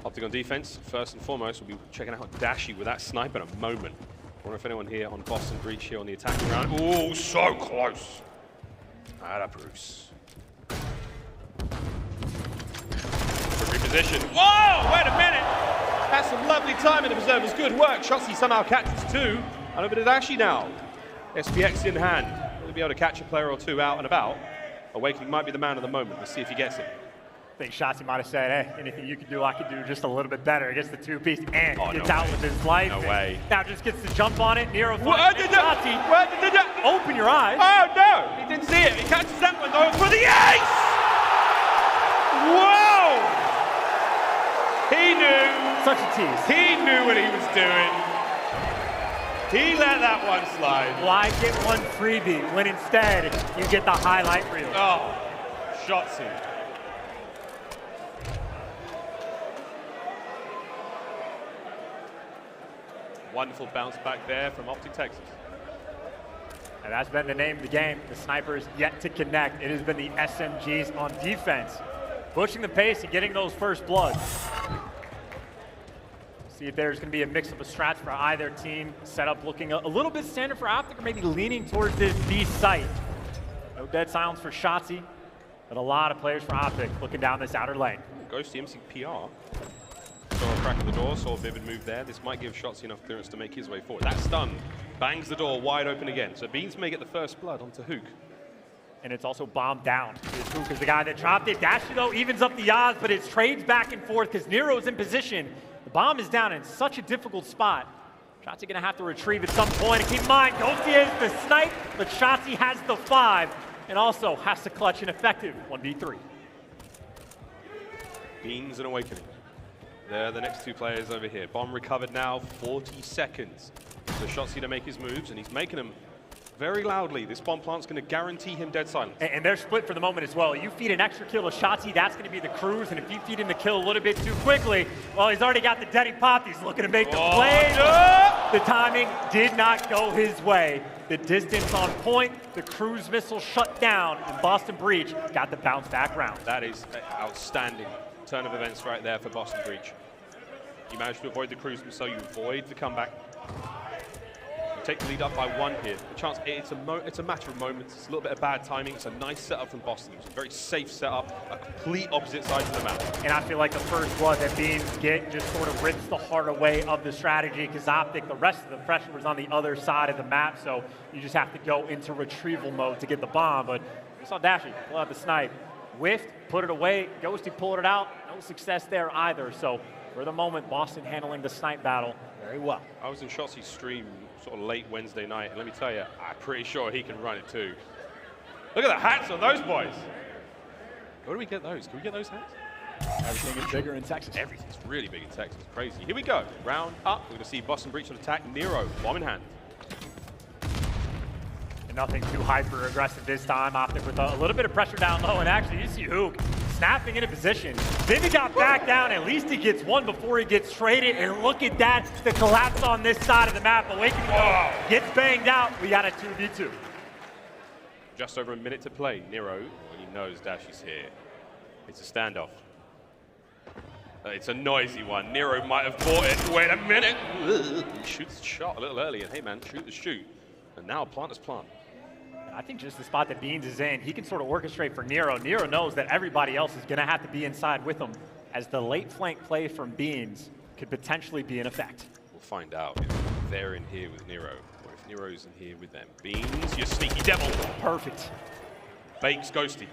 OpTic on defense, first and foremost, we'll be checking out Dashy with that sniper in a moment. I wonder if anyone here on Boston Breach here on the attacking round. Oh, so close. Bruce. Reposition. Whoa, wait a minute. That's some lovely timing. Observers, good work. Shotzzy somehow catches 2. And a bit of Dashy now. SPX in hand. He'll be able to catch a player or 2 out and about. Awakening might be the man of the moment. Let's see if he gets it. I think Shotzzy might have said, hey, anything you can do, I can do just a little bit better. He gets the 2-piece and gets out with his life. No way. Now just gets to jump on it. Nero finds Shotzzy. Open your eyes. Oh, no. He didn't see it. He catches that one, though, for the ace! Whoa! He knew. Such a tease. He knew what he was doing. He let that one slide. Why get one freebie when instead you get the highlight reel? Oh, Shotzzy. Wonderful bounce back there from OpTic Texas. And that's been the name of the game. The snipers yet to connect. It has been the SMGs on defense, pushing the pace and getting those first bloods. See if there's going to be a mix-up of strats for either team. Setup looking a little bit standard for OpTic, or maybe leaning towards this B site. No dead silence for Shotzzy, but a lot of players for OpTic looking down this outer lane. Ghosty MC PR. Saw a crack in the door, saw a Vivid move there. This might give Shotzzy enough clearance to make his way forward. That stun bangs the door wide open again. So Beans may get the first blood onto Huke. And it's also bombed down. Huke is the guy that dropped it. Dashy, though, evens up the odds, but it's trades back and forth because Nero's in position. The bomb is down in such a difficult spot. Shotzzy gonna have to retrieve at some point. And keep in mind, Ghosty is the snipe, but Shotzzy has the 5 and also has to clutch an effective 1v3. Beans and Awakening. They're the next two players over here. Bomb recovered now, 40 seconds. So Shotzzy to make his moves, and he's making them very loudly. This bomb plant's going to guarantee him dead silence. And they're split for the moment as well. You feed an extra kill to Shotzzy, that's going to be the cruise. And if you feed him the kill a little bit too quickly, well, he's already got the dead pop. He's looking to make the play. No! The timing did not go his way. The distance on point, the cruise missile shut down, and Boston Breach got the bounce back round. That is an outstanding turn of events right there for Boston Breach. You managed to avoid the cruise missile, you avoid the comeback. Take the lead up by 1 here. The chance, it's a matter of moments. It's a little bit of bad timing. It's a nice setup from Boston. It's a very safe setup, a complete opposite side of the map. And I feel like the first blood that Beans get just sort of rips the heart away of the strategy because OpTic, the rest of the pressure was on the other side of the map, so you just have to go into retrieval mode to get the bomb. But we saw Dashy pull out the snipe. Whiffed, put it away. Ghosty pulled it out. No success there either. So for the moment, Boston handling the snipe battle very well. I was in Shotzzy's stream sort of late Wednesday night, and let me tell you, I'm pretty sure he can run it too. Look at the hats on those boys. Where do we get those? Can we get those hats? Everything is bigger in Texas. Everything's really big in Texas. Crazy. Here we go. Round up. We're going to see Boston Breach on attack. Nero, bomb in hand. And nothing too hyper aggressive this time. OpTic with a little bit of pressure down low, and actually you see Huke snapping into position. Then he got back down. At least he gets one before he gets traded. And look at that, the collapse on this side of the map. Awakening gets banged out. We got a 2v2. Just over a minute to play. Nero, when he knows Dashy's here, it's a standoff. It's a noisy one. Nero might have bought it. Wait a minute. He shoots the shot a little early, and hey man, shoot the shoot. And now plant is plant. I think just the spot that Beans is in, he can sort of orchestrate for Nero. Nero knows that everybody else is going to have to be inside with him, as the late flank play from Beans could potentially be in effect. We'll find out if they're in here with Nero, or if Nero's in here with them. Beans, you sneaky devil. Perfect. Bakes Ghosty.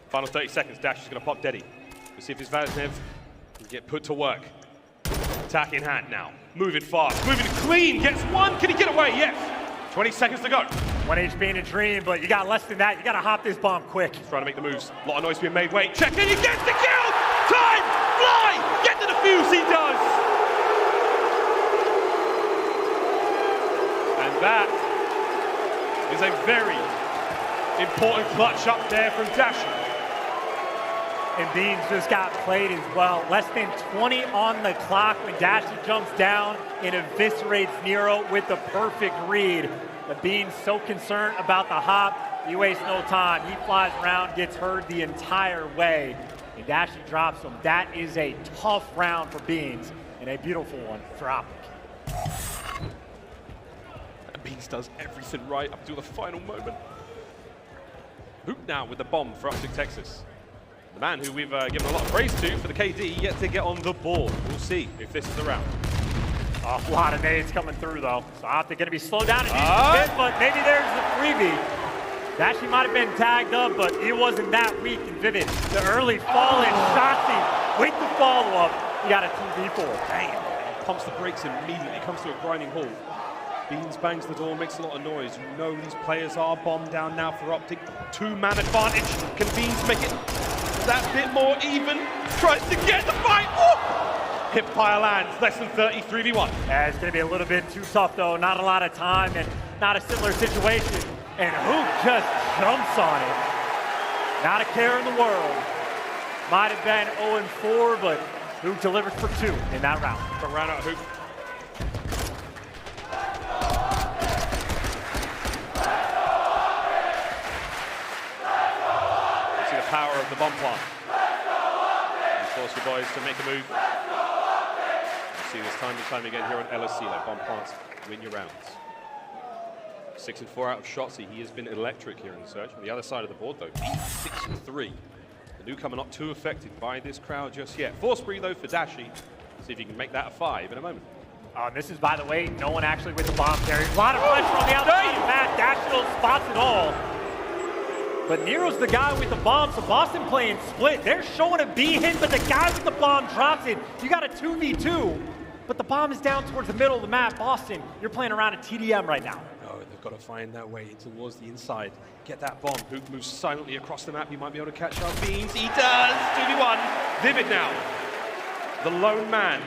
Final 30 seconds, Dash is going to pop Deddy. We'll see if his Vaznev can get put to work. Attack in hand now. Moving fast, moving clean, gets one. Can he get away? Yes. 20 seconds to go. 1 HP in a dream, but you got less than that. You got to hop this bomb quick. Trying to make the moves. A lot of noise being made. Wait, check in. He gets the kill. Time, fly, get to the fuse. He does. And that is a very important clutch up there from Dashy. And Beans just got played as well. Less than 20 on the clock when Dashy jumps down and eviscerates Nero with the perfect read. But Beans so concerned about the hop, he wastes no time. He flies around, gets heard the entire way, and Dashy drops him. That is a tough round for Beans and a beautiful one for OpTic. And Beans does everything right up to the final moment. Huke now with the bomb for OpTic Texas. The man who we've given a lot of praise to for the KD yet to get on the board. We'll see if this is the round. A lot of nades coming through though. So OpTic gonna be slowed down and a bit, but maybe there's the freebie. Dashy might have been tagged up, but he wasn't that weak and vivid. The early fall in Shotzzy with the follow-up. He got a 2v4. Damn. Pumps the brakes immediately, comes to a grinding halt. Beans bangs the door, makes a lot of noise. You know these players are bombed down now for OpTic. 2-man advantage. Can Beans make it that bit more even? Tries to get the fight. Hip fire lands, less than 30, 3v1. Yeah, it's going to be a little bit too tough though. Not a lot of time and not a similar situation. And Huke just jumps on it. Not a care in the world. Might have been 0-4, but Huke delivers for 2 in that round. From round out Huke. See the power of the bomb plant. And force your boys to make a move. You see this time and time again here on LSC, like bomb plants win your rounds. 6 and 4 out of Shotzzy. He has been electric here in the search. On the other side of the board, though, 6 and 3. The newcomer not too affected by this crowd just yet. Force breathe, though, for Dashy. See if he can make that a 5 in a moment. This is, by the way, no one actually with the bomb carrier. A lot of pressure on the outside. Matt Dashy spots it all. But Nero's the guy with the bomb, so Boston playing split. They're showing a B hit, but the guy with the bomb drops it. You got a 2v2, but the bomb is down towards the middle of the map. Boston, you're playing around a TDM right now. Oh, they've got to find that way towards the inside. Get that bomb. Huke moves silently across the map. He might be able to catch up. Beans, he does! 2v1. Vivid now. The lone man.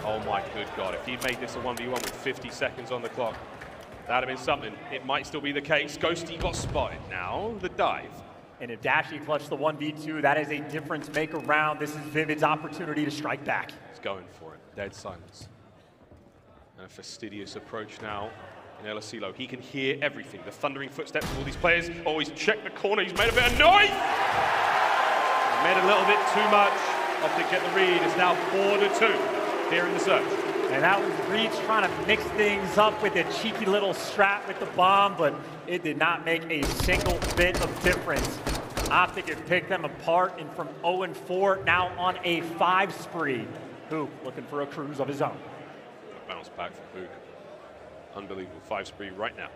Oh my good God, if he made this a 1v1 with 50 seconds on the clock, that'd have been something. It might still be the case. Ghosty got spotted now, the dive. And if Dashy clutched the 1v2, that is a difference maker round. This is Vivid's opportunity to strike back. He's going for it. Dead silence. And a fastidious approach now in aBeZy. He can hear everything. The thundering footsteps of all these players. Oh, he's checked the corner. He's made a bit of noise. He made a little bit too much. OpTic get the read. It's now 4-2 here in the search. And that was Breach trying to mix things up with a cheeky little strat with the bomb, but it did not make a single bit of difference. OpTic had picked them apart, and from 0-4, now on a 5 spree. Huke looking for a cruise of his own. A bounce back from Huke. Unbelievable 5 spree right now.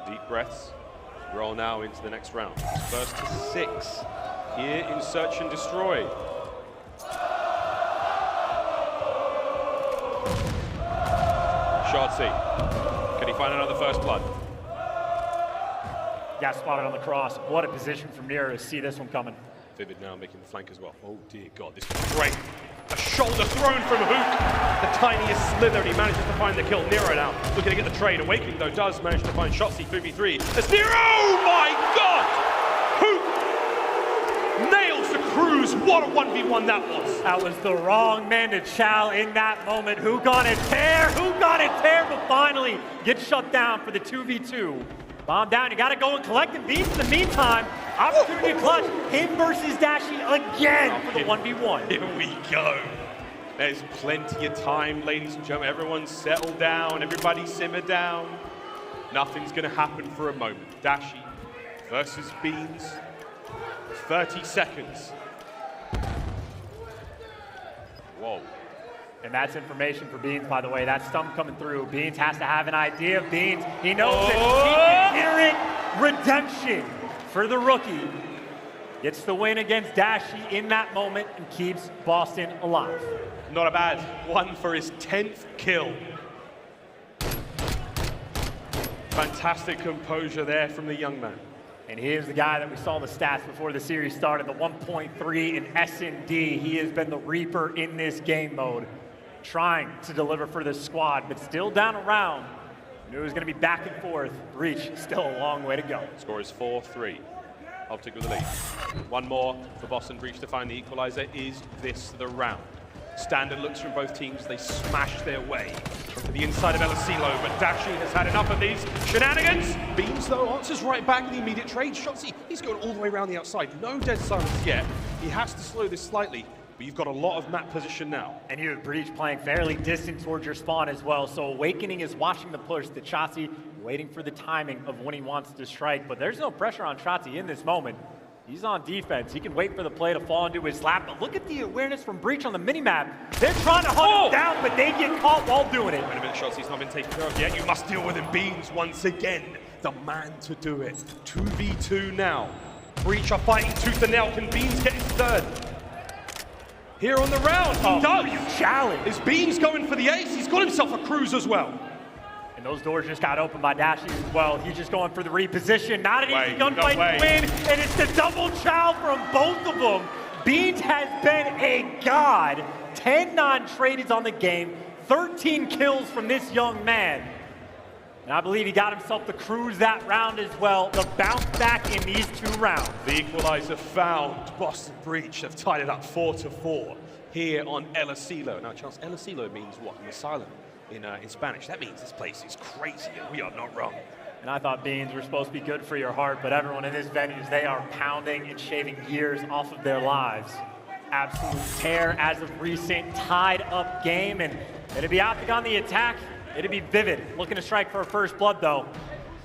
Deep breaths. Roll now into the next round. First to 6 here in Search and Destroy. Shotzzy. Can he find another first blood? Got spotted on the cross. What a position from Nero to see this one coming. Vivid now making the flank as well. Oh dear God, this is great. A shoulder thrown from Huke. The tiniest slither, he manages to find the kill. Nero now looking to get the trade. Awakening though does manage to find Shotzzy 3v3. As Nero, oh my God! Huke nails the cruise. What a 1v1 that was. That was the wrong man to chow in that moment. Huke on a tear, Huke on a tear, but finally gets shut down for the 2v2. Bomb down, you gotta go and collect the beats in the meantime. Opportunity to clutch, him versus Dashy again for the 1v1. Here we go. There's plenty of time, ladies and gentlemen. Everyone settle down, everybody simmer down. Nothing's gonna happen for a moment. Dashy versus Beans. 30 seconds. Whoa. And that's information for Beans, by the way. That stump coming through. Beans has to have an idea of Beans. He knows it. He can hear it. Redemption for the rookie. Gets the win against Dashy in that moment and keeps Boston alive. Not a bad one for his 10th kill. Fantastic composure there from the young man. And he is the guy that we saw the stats before the series started, the 1.3 in S&D. He has been the Reaper in this game mode, trying to deliver for this squad, but still down a round. Knew it was going to be back and forth. Breach, still a long way to go. Score is 4-3. OpTic with the lead. One more for Boston Breach to find the equalizer. Is this the round? Standard looks from both teams. They smash their way to the inside of aBeZy, but Dashy has had enough of these shenanigans. Beans, though, answers right back in the immediate trade. Shotzzy, he's going all the way around the outside. No dead silence yet. He has to slow this slightly, but you've got a lot of map position now. And you have Breach playing fairly distant towards your spawn as well, so Awakening is watching the push. The Shotzzy waiting for the timing of when he wants to strike, but there's no pressure on Shotzzy in this moment. He's on defense. He can wait for the play to fall into his lap, but look at the awareness from Breach on the minimap. They're trying to hunt him down, but they get caught while doing it. Wait a minute, Shotzi's not been taken care of yet. You must deal with him. Beans once again, the man to do it. 2v2 now. Breach are fighting tooth and nail. Can Beans get his third? Here on the round, he does. Challenge. Is Beans going for the ace? He's got himself a cruise as well. And those doors just got opened by Dashy as well. He's just going for the reposition. Not an easy gunfight to win. And it's the double chow from both of them. Beans has been a god. 10 non-trades on the game. 13 kills from this young man. And I believe he got himself to cruise that round as well. The bounce back in these 2 rounds. The equalizer found. Boston Breach have tied it up 4-4 here on aBeZy. Now, Charles, aBeZy means what in the silent? In Spanish. That means this place is crazy, and we are not wrong. And I thought Beans were supposed to be good for your heart, but everyone in this venue, they are pounding and shaving years off of their lives. Absolute tear as of recent, tied up game, and it'd be OpTic on the attack. It'd be Vivid looking to strike for a first blood, though.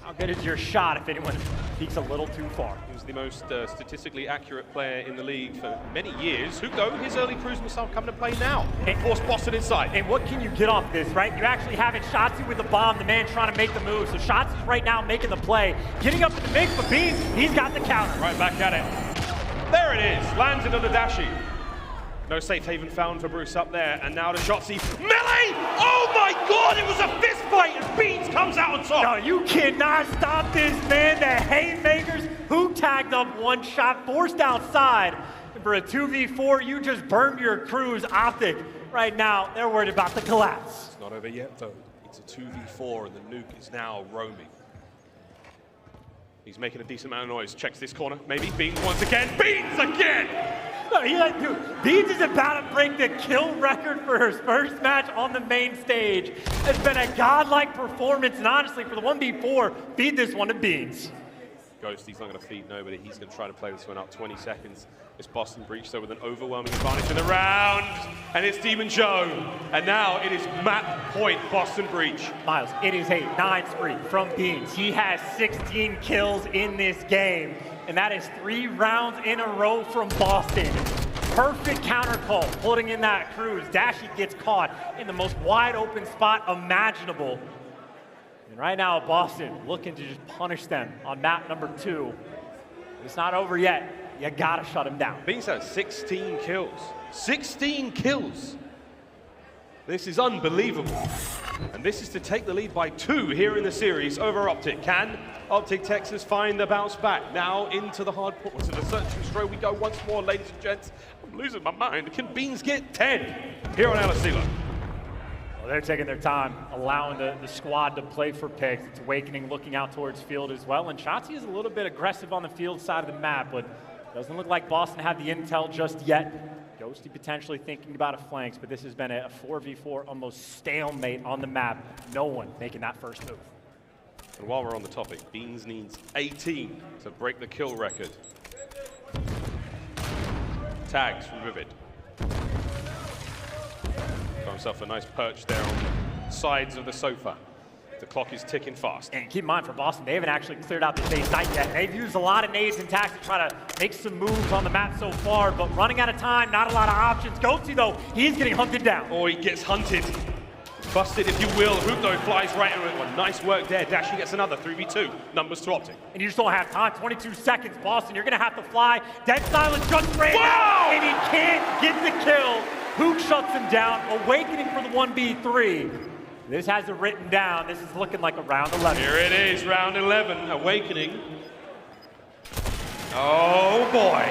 How good is your shot if anyone peeks a little too far. He was the most statistically accurate player in the league for many years. Huke, though, his early cruise missile coming to play now. And force Boston inside. And what can you get off this, right? You actually have it Shotzzy with the bomb, the man trying to make the move. So Shotzzy's right now making the play. Getting up in the mix, but beaNz, he's got the counter. Right back at it. There it is. Lands into the Dashy. No safe haven found for Bruce up there, and now to Shotzzy. Melee! Oh my god, it was a fist fight, and beanz comes out on top! No, you cannot stop this, man. The haymakers, who tagged up one shot, forced outside. And for a 2v4, you just burned your cruise. OpTic, right now, they're worried about the collapse. It's not over yet, though. It's a 2v4, and the nuke is now roaming. He's making a decent amount of noise. Checks this corner, maybe. beanz once again. beanz again! No, dude, beanz is about to break the kill record for his first match on the main stage. It's been a godlike performance, and honestly, for the 1v4, feed this one to beanz. Ghosty's not going to feed nobody. He's going to try to play this one up 20 seconds. It's Boston breached, though, with an overwhelming advantage in the round. And it's Demon Joe. And now it is map point Boston breach. Miles, it is a 9 streak from beanz. He has 16 kills in this game. And that is 3 rounds in a row from Boston. Perfect counter call, putting in that cruise. Dashy gets caught in the most wide open spot imaginable. And right now, Boston looking to just punish them on map number 2. It's not over yet. You gotta shut him down. beanz has 16 kills. 16 kills! This is unbelievable. And this is to take the lead by 2 here in the series over OpTic. Can OpTic Texas find the bounce back? Now into the hard port. To the search and throw we go once more, ladies and gents. I'm losing my mind. Can beanz get 10 here on aLaCilo? Well, they're taking their time, allowing the squad to play for picks. It's Owakening looking out towards field as well. And Shotzzy is a little bit aggressive on the field side of the map, but doesn't look like Boston had the intel just yet. Ghosty potentially thinking about a flanks, but this has been a 4v4 almost stalemate on the map. No one making that first move. And while we're on the topic, beanz needs 18 to break the kill record. Tags from Vivid. Got himself a nice perch there on the sides of the sofa. The clock is ticking fast. And keep in mind, for Boston, they haven't actually cleared out the base site yet. They've used a lot of nades and tags to try to make some moves on the map so far, but running out of time, not a lot of options. Ghosty, though, he's getting hunted down. Oh, he gets hunted. Busted, if you will. Huke, though, flies right into it. Well, nice work there. Dashy gets another 3v2. Numbers to OpTic. And you just don't have time. 22 seconds, Boston. You're going to have to fly. Dead silence just ran out, and he can't get the kill. Huke shuts him down. Owakening for the 1v3. This has it written down. This is looking like a round 11. Here it is, round 11. Owakening. Oh, boy.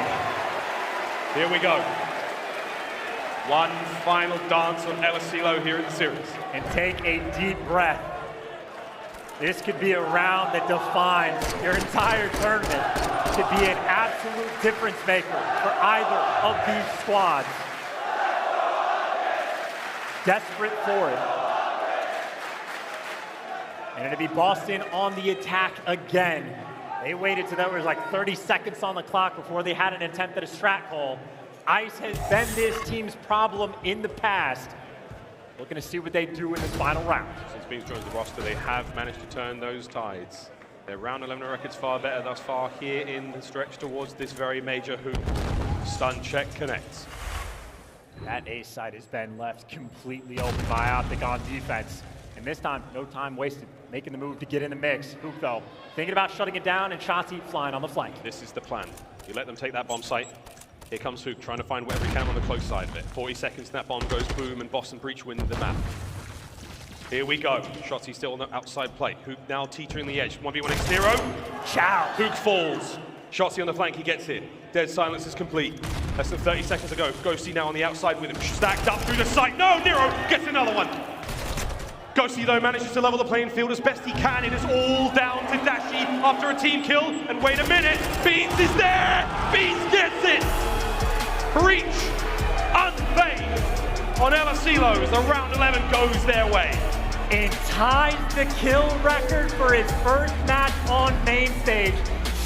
Here we go. One final dance of aLaCilo here in the series. And take a deep breath. This could be a round that defines your entire tournament. Could be an absolute difference maker for either of these squads. Desperate for it. And it'll be Boston on the attack again. They waited till there was like 30 seconds on the clock before they had an attempt at a strat call. Ice has been this team's problem in the past. Looking to see what they do in this final round. Since beanz joined the roster, they have managed to turn those tides. Their round 11 record's far better thus far here in the stretch towards this very major Huke. Stun check connects. That A side has been left completely open by OpTic on defense. And this time, no time wasted, making the move to get in the mix. Huke, though, thinking about shutting it down, and Shotzzy flying on the flank. This is the plan. You let them take that bomb site. Here comes Huke, trying to find whatever he can on the close side of it. 40 seconds, that bomb goes boom, and Boston breach wins the map. Here we go. Shotzzy still on the outside plate. Huke now teetering the edge. 1v1 against Nero. Ciao. Huke falls. Shotzzy on the flank, he gets it. Dead silence is complete. Less than 30 seconds to go. Ghosty now on the outside with him. Stacked up through the site. No, Nero gets another one. Ghosty, though, manages to level the playing field as best he can. It is all down to Dashy after a team kill. And wait a minute, beanz is there! beanz gets it! Breach unfazed on aLaCilo as the round 11 goes their way. And ties the kill record for his first match on main stage.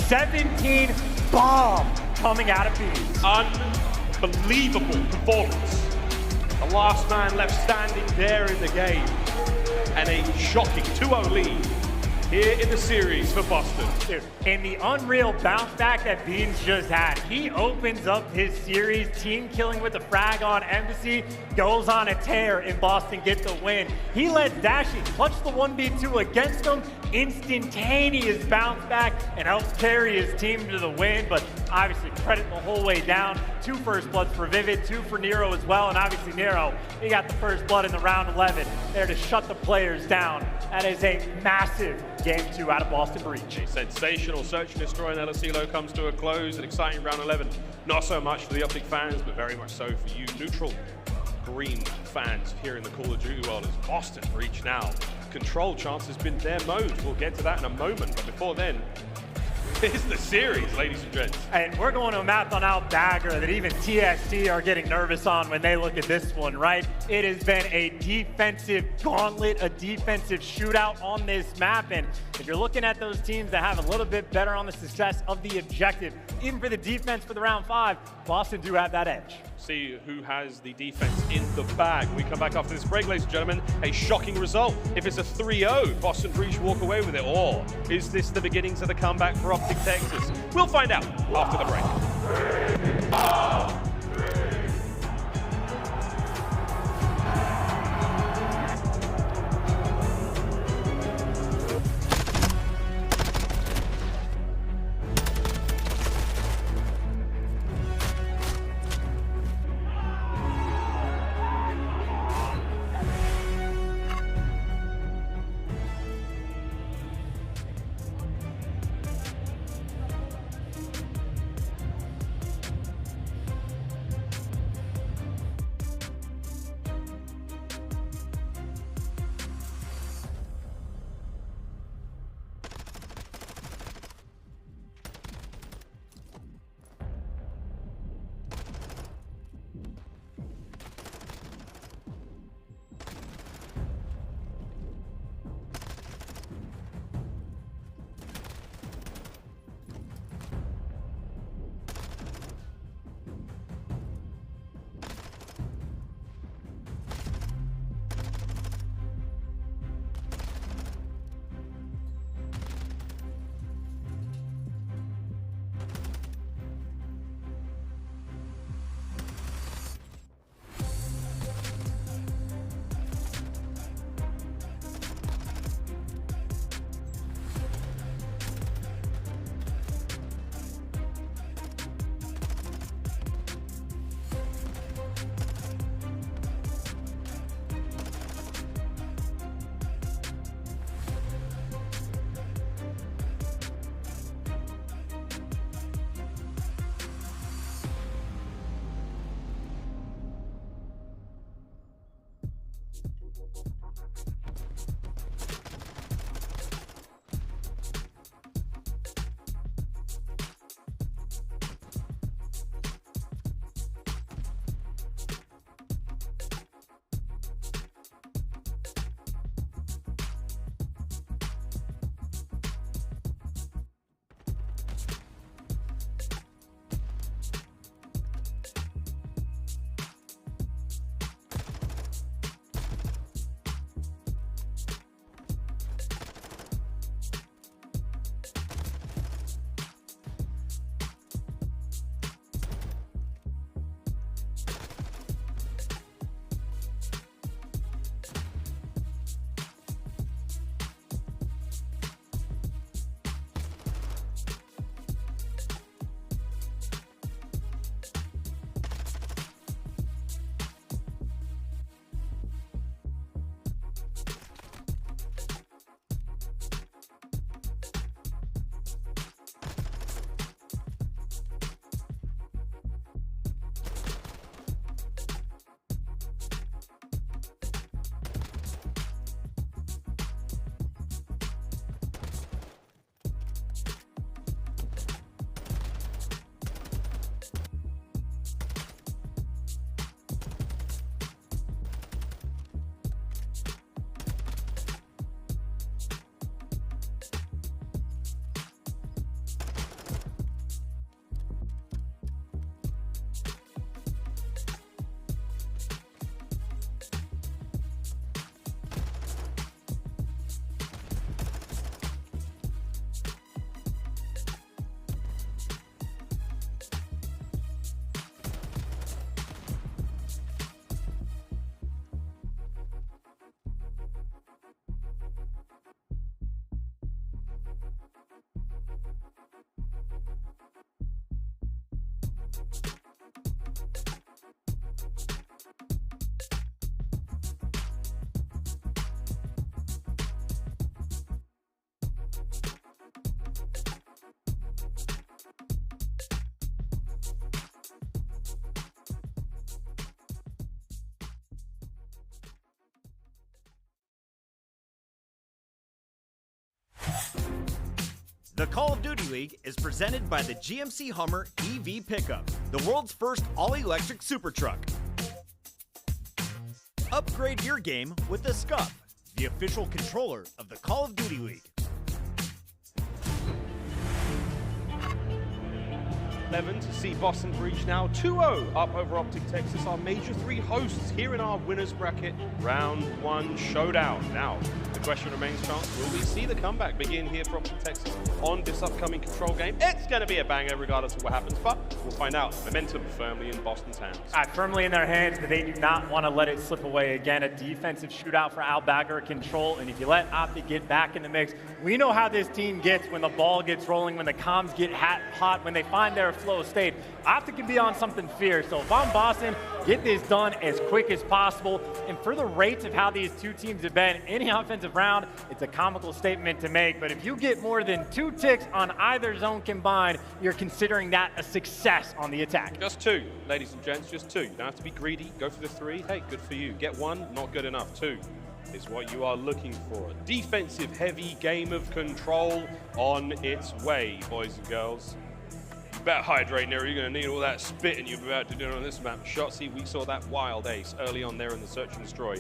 17 bomb coming out of beanz. Unbelievable performance. The last man left standing there in the game. And a shocking 2-0 lead here in the series for Boston. Dude, in the unreal bounce back that Beans just had, he opens up his series, team killing with the frag on aBeZy, goes on a tear, and Boston get the win. He lets Dashy clutch the 1v2 against him, instantaneous bounce back, and helps carry his team to the win, but obviously credit the whole way down. 2 first bloods for Vivid, 2 for Nero as well, and obviously Nero, he got the first blood in the round 11, there to shut the players down. That is a massive game 2 out of Boston Breach. A sensational search and destroy, and LSCLO comes to a close. An exciting round 11. Not so much for the OpTic fans, but very much so for you neutral green fans here in the Call of Duty world, as Boston Breach now. Control chance has been their mode. We'll get to that in a moment, but before then, here's the series, ladies and gents. And we're going to a map on Dagger that even TXT are getting nervous on when they look at this one, right? It has been a defensive gauntlet, a defensive shootout on this map. And if you're looking at those teams that have a little bit better on the success of the objective, even for the defense for the round 5, Boston do have that edge. See who has the defense in the bag. We come back after this break, ladies and gentlemen. A shocking result. If it's a 3-0, Boston Breach walk away with it, or is this the beginnings of the comeback for OpTic Texas? We'll find out after the break. The Call of Duty League is presented by the GMC Hummer EV Pickup, the world's first all-electric super truck. Upgrade your game with the Scuff, the official controller of the Call of Duty League. 11 to see Boston Breach now 2-0 up over OpTic Texas, our Major 3 hosts here in our winners bracket round 1 showdown. Now the question remains, Chance, will we see the comeback begin here for OpTic Texas on this upcoming control game? It's going to be a banger regardless of what happens, but we'll find out. Momentum firmly in Boston's hands. Firmly in their hands, but they do not want to let it slip away. Again, a defensive shootout for aBeZy control, and if you let OpTic get back in the mix, we know how this team gets when the ball gets rolling, when the comms get hot, when they find their flow state. OpTic can be on something fierce, so if I'm Boston, get this done as quick as possible. And for the rates of how these two teams have been, any offensive round, it's a comical statement to make, but if you get more than 2 ticks on either zone combined, you're considering that a success on the attack. Just 2, ladies and gents, just 2. You don't have to be greedy, go for the 3. Hey, good for you. Get 1, not good enough. 2 is what you are looking for. A defensive heavy game of control on its way, boys and girls. You better hydrate, Nero. You're going to need all that spitting you're about to do on this map. Shotzzy, we saw that wild ace early on there in the search and destroy.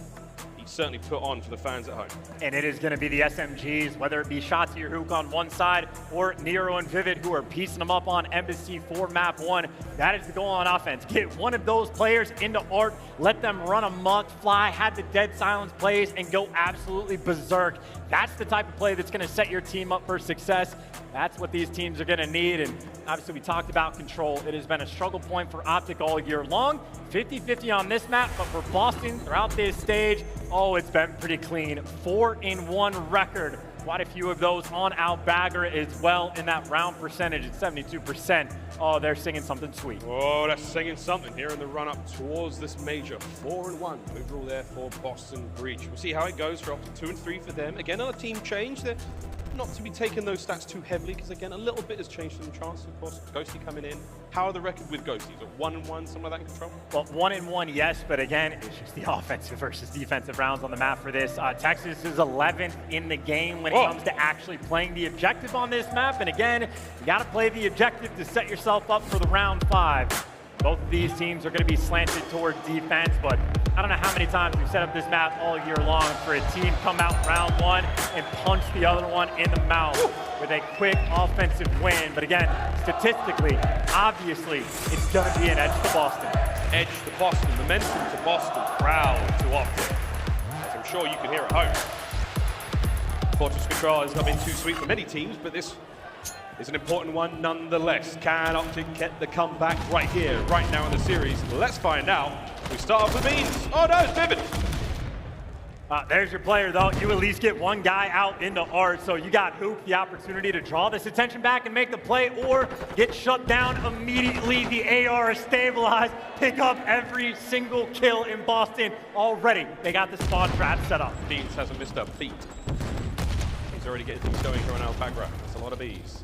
He certainly put on for the fans at home. And it is going to be the SMGs, whether it be Shotzzy or Huke on one side, or Nero and Vivid, who are piecing them up on aBeZy for map 1. That is the goal on offense. Get one of those players into art, let them run amok, fly, have the dead silence plays, and go absolutely berserk. That's the type of play that's going to set your team up for success. That's what these teams are going to need. And obviously, we talked about control. It has been a struggle point for OpTic all year long. 50-50 on this map, but for Boston throughout this stage, oh, it's been pretty clean. 4-in-1 record. Quite a few of those on aBeZy as well in that round percentage at 72%. Oh, they're singing something sweet. Oh, they're singing something here in the run-up towards this major. 4-1 overall there for Boston Breach. We'll see how it goes for OpTic. 2 and 3 for them. Again, another team change. They're not to be taking those stats too heavily because, again, a little bit has changed in the chance. Of course, Ghosty coming in. How are the record with Ghosty? Is it 1-1, something like that in control? Well, 1-1, yes, but again, it's just the offensive versus defensive rounds on the map for this. Texas is 11th in the game when it comes to actually playing the objective on this map. And again, you got to play the objective to set yourself up for the round 5. Both of these teams are going to be slanted towards defense, but I don't know how many times we've set up this map all year long for a team come out round 1 and punch the other one in the mouth with a quick offensive win. But again, statistically, obviously, it's going to be an edge to Boston. Edge to Boston, momentum to Boston, crowd to OpTic. As I'm sure you can hear at home. Fortress control has not been too sweet for many teams, but this is an important one nonetheless. Can OpTic get the comeback right here, right now in the series? Let's find out. We start off with Beans. Oh no, it's Vivid. There's your player, though. You at least get one guy out into art, so you got Huke the opportunity to draw this attention back and make the play, or get shut down immediately. The AR is stabilized, pick up every single kill in Boston already. They got the spawn trap set up. Beans hasn't missed a beat. He's already getting things going here on aBeZy. That's a lot of Bs.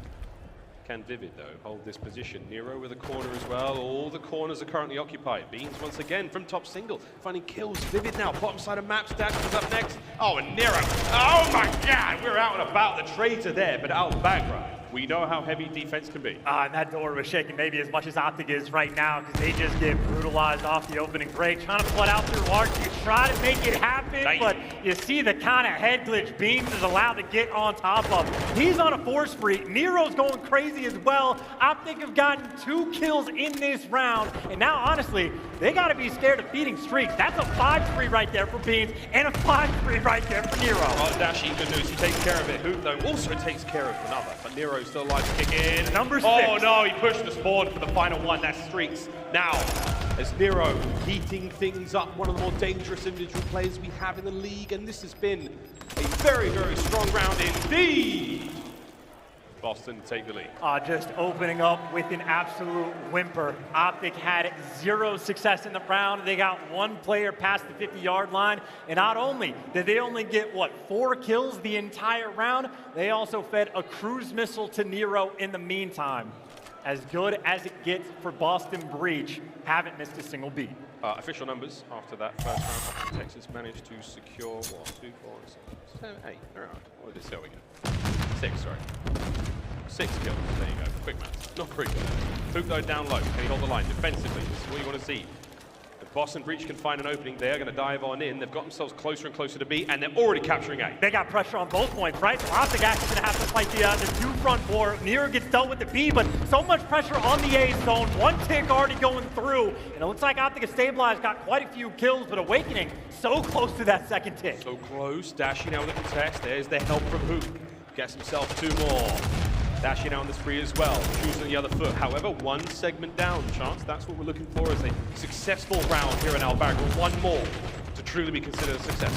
Can Vivid, though, hold this position? Nero with a corner as well. All the corners are currently occupied. Beans once again from top single. Finding kills. Vivid now, bottom side of map. Dashy is up next. Oh, and Nero. Oh my God, we're out and about. The trades are there, but aBeZy, we know how heavy defense can be. And that door was shaking maybe as much as OpTic is right now, because they just get brutalized off the opening break. Trying to flood out through arc. You try to make it happen, but you see the kind of head glitch Beams is allowed to get on top of. He's on a force spree. Nero's going crazy as well. OpTic have gotten 2 kills in this round, and now honestly, they got to be scared of feeding streaks. That's a 5-3 right there for Beams, and a 5-3 right there for Nero. Oh, Dashy, good news. He takes care of it. Huke, though, also takes care of another, but Nero still alive to kick in. Number 6. Oh no, he pushed the spawn for the final one. That's Streaks. Now, as Nero heating things up, one of the more dangerous individual players we have in the league, and this has been a very, very strong round indeed. Boston take the lead. Just opening up with an absolute whimper. OpTic had 0 success in the round. They got 1 player past the 50-yard line. And not only did they only get, 4 kills the entire round, they also fed a cruise missile to Nero in the meantime. As good as it gets for Boston Breach, haven't missed a single beat. Official numbers after that first round. OpTic Texas managed to secure, 2, 4, 6, 7, 8. All right. What did it say we get? 6, sorry. 6 kills. There you go. Quick maths. Not very good. Huke though down low. Can he hold the line defensively? This is what you want to see. If Boston Breach can find an opening, they are going to dive on in. They've got themselves closer and closer to B, and they're already capturing A. They got pressure on both points, right? So OpTic actually going to have to fight the 2 front 4. Nero gets dealt with the B, but so much pressure on the A zone. 1 tick already going through, and it looks like OpTic has stabilized, got quite a few kills, but Awakening so close to that 2nd tick. So close. Dashy now with the contest. There's the help from Huke. Gets himself 2 more. Dashy now on the spree as well. Shoes on the other foot. However, 1 segment down. Chance, that's what we're looking for as a successful round here in aBeZy. 1 more to truly be considered a success.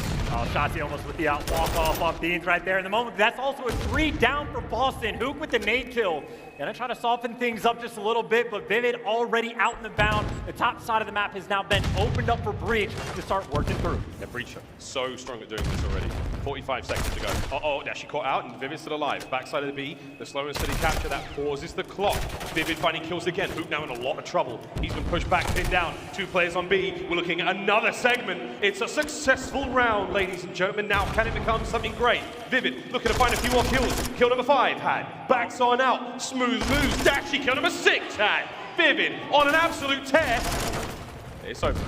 Shotzzy almost with the out walk-off on Beans right there in the moment. That's also a 3 down for Boston. Huke with the nade kill. Gonna try to soften things up just a little bit, but Vivid already out in the bound. The top side of the map has now been opened up for Breach to start working through. Yeah, Breach so strong at doing this already. 45 seconds to go. Uh-oh, Dashy caught out and Vivid's still alive. Backside of the B, the slow and steady capture, that pauses the clock. Vivid finding kills again. Huke now in a lot of trouble. He's been pushed back, pinned down. 2 players on B. We're looking at another segment. It's a successful round, ladies and gentlemen. Now, can it become something great? Vivid looking to find a few more kills. Kill number 5 had. Backs on out. Smooth moves. Dashy kill number 6 had. Vivid on an absolute tear. It's over.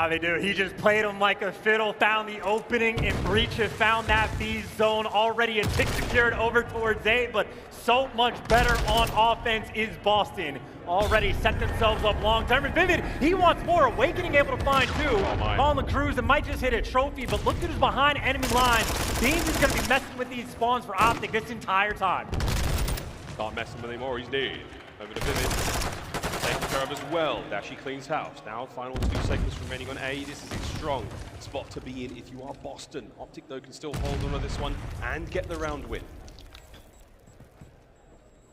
They do. He just played him like a fiddle, found the opening, and Breach has found that B zone. Already a tick secured over towards A, but so much better on offense is Boston. Already set themselves up long term. And Vivid, he wants more. Awakening able to find 2. On the cruise, it might just hit a trophy, but look at who's behind enemy lines. Beans is going to be messing with these spawns for OpTic this entire time. Can't mess him with anymore. He's dead. Over to Vivid. Taken care of as well. Dashy cleans house. Now final 2 segments remaining on A. This is a strong spot to be in if you are Boston. OpTic though can still hold on to this one and get the round win.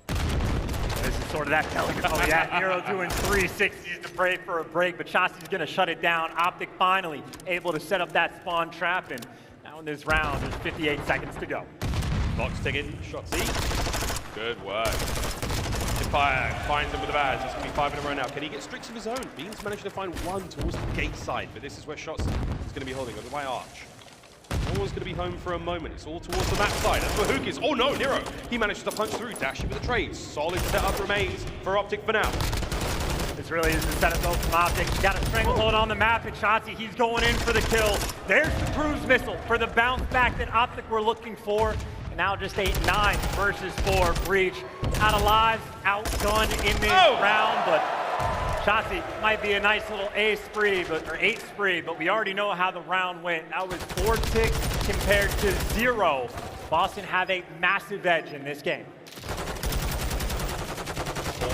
This is sort of that telling. Oh yeah, Nero doing 360s to pray for a break, but Shotzzy's gonna shut it down. OpTic finally able to set up that spawn trap, and now in this round, there's 58 seconds to go. Box ticket, Shotzzy. Good work. Fire finds him with the baz. It's going to be 5 in a row now. Can he get streaks of his own? Beans managed to find 1 towards the gate side, but this is where Shotzzy is going to be holding over by Arch. Always going to be home for a moment. It's all towards the map side. That's where Huke is. Oh no, Nero. He managed to punch through. Dashy with the trades. Solid setup remains for OpTic for now. This really is the setup though from OpTic. He's got a stranglehold on the map, and Shotzzy, he's going in for the kill. There's the cruise missile for the bounce back that OpTic were looking for. And now just 8-9 versus 4. Breach out of lives, outgunned in this round, but Shotzzy might be a nice little 8 spree, but we already know how the round went. That was 4 ticks compared to 0. Boston have a massive edge in this game. 4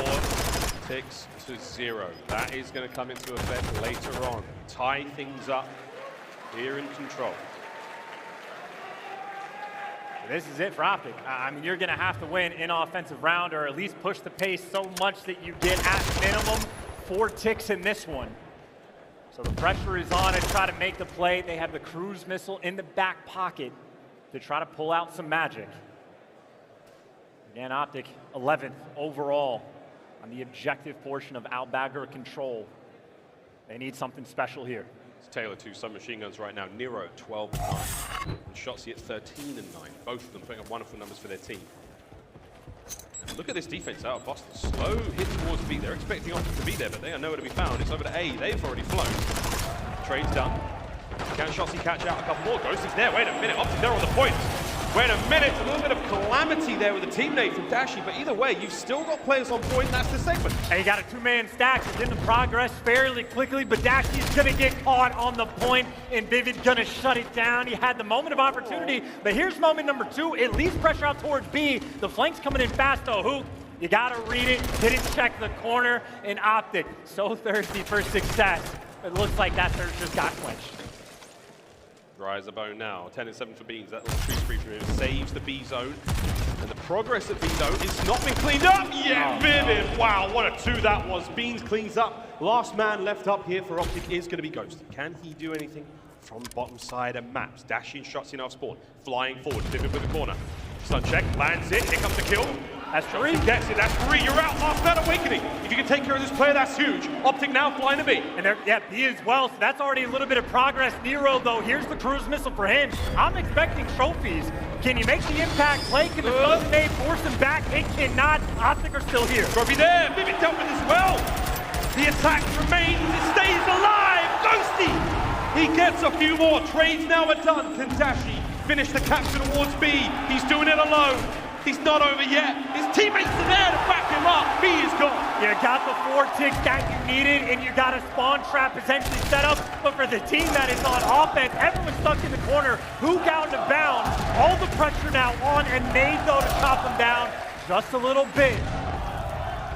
ticks to 0. That is going to come into effect later on. Tie things up here in control. This is it for OpTic. I mean, you're going to have to win in offensive round, or at least push the pace so much that you get at minimum 4 ticks in this one. So the pressure is on to try to make the play. They have the cruise missile in the back pocket to try to pull out some magic. Again, OpTic 11th overall on the objective portion of aBeZy control. They need something special here. Taylor 2 submachine guns right now. Nero 12-9. And Shotzzy at 13-9. Both of them putting up wonderful numbers for their team. And look at this defense out of Boston. Slow hit towards B. They're expecting OpTic to be there, but they are nowhere to be found. It's over to A. They've already flown. Trade's done. Can Shotzzy catch out a couple more? Ghosty's there. Wait a minute. OpTic there on the point. Wait a minute. A little bit of calamity there with the teammate from Dashy, but either way, you've still got players on point. That's the segment. And you got a 2-man stack. It's in the progress fairly quickly, but Dashy's going to get caught on the point, and Vivid's going to shut it down. He had the moment of opportunity, but here's moment number 2. It leaves pressure out towards B. The flank's coming in fast, though. Huke, you got to read it. Didn't check the corner, and OpTic so thirsty for success. It looks like that thirst just got quenched. Rise a bone now. 10-7 for Beans. That little tree spree from him saves the B zone. And the progress at B though, it's not been cleaned up yet. Vivid, wow, what a 2 that was. Beans cleans up. Last man left up here for OpTic is going to be Ghosty. Can he do anything from bottom side of maps? Dashy and Shotzzy now spawn. Flying forward, Vivid with the corner. Stun check, lands it, here comes the kill. That's 3. Gets it, that's 3, you're out half that Awakening. If you can take care of this player, that's huge. OpTic now flying to B. And yeah, B as well, so that's already a little bit of progress. Nero, though, here's the cruise missile for him. I'm expecting trophies. Can you make the impact play? Can the stun grenade force him back? It cannot. OpTic are still here. Trophy there, Vivid dealt with as well. The attack remains, it stays alive. Ghosty, he gets a few more. Trades now are done. Can Dashy finish the capture towards B? He's doing it alone. He's not over yet. His teammates are there to back him up. B is gone. You got the 4 ticks that you needed, and you got a spawn trap potentially set up. But for the team that is on offense, everyone's stuck in the corner. Huke out of bounds. All the pressure now on, and Nade, though, to chop him down just a little bit.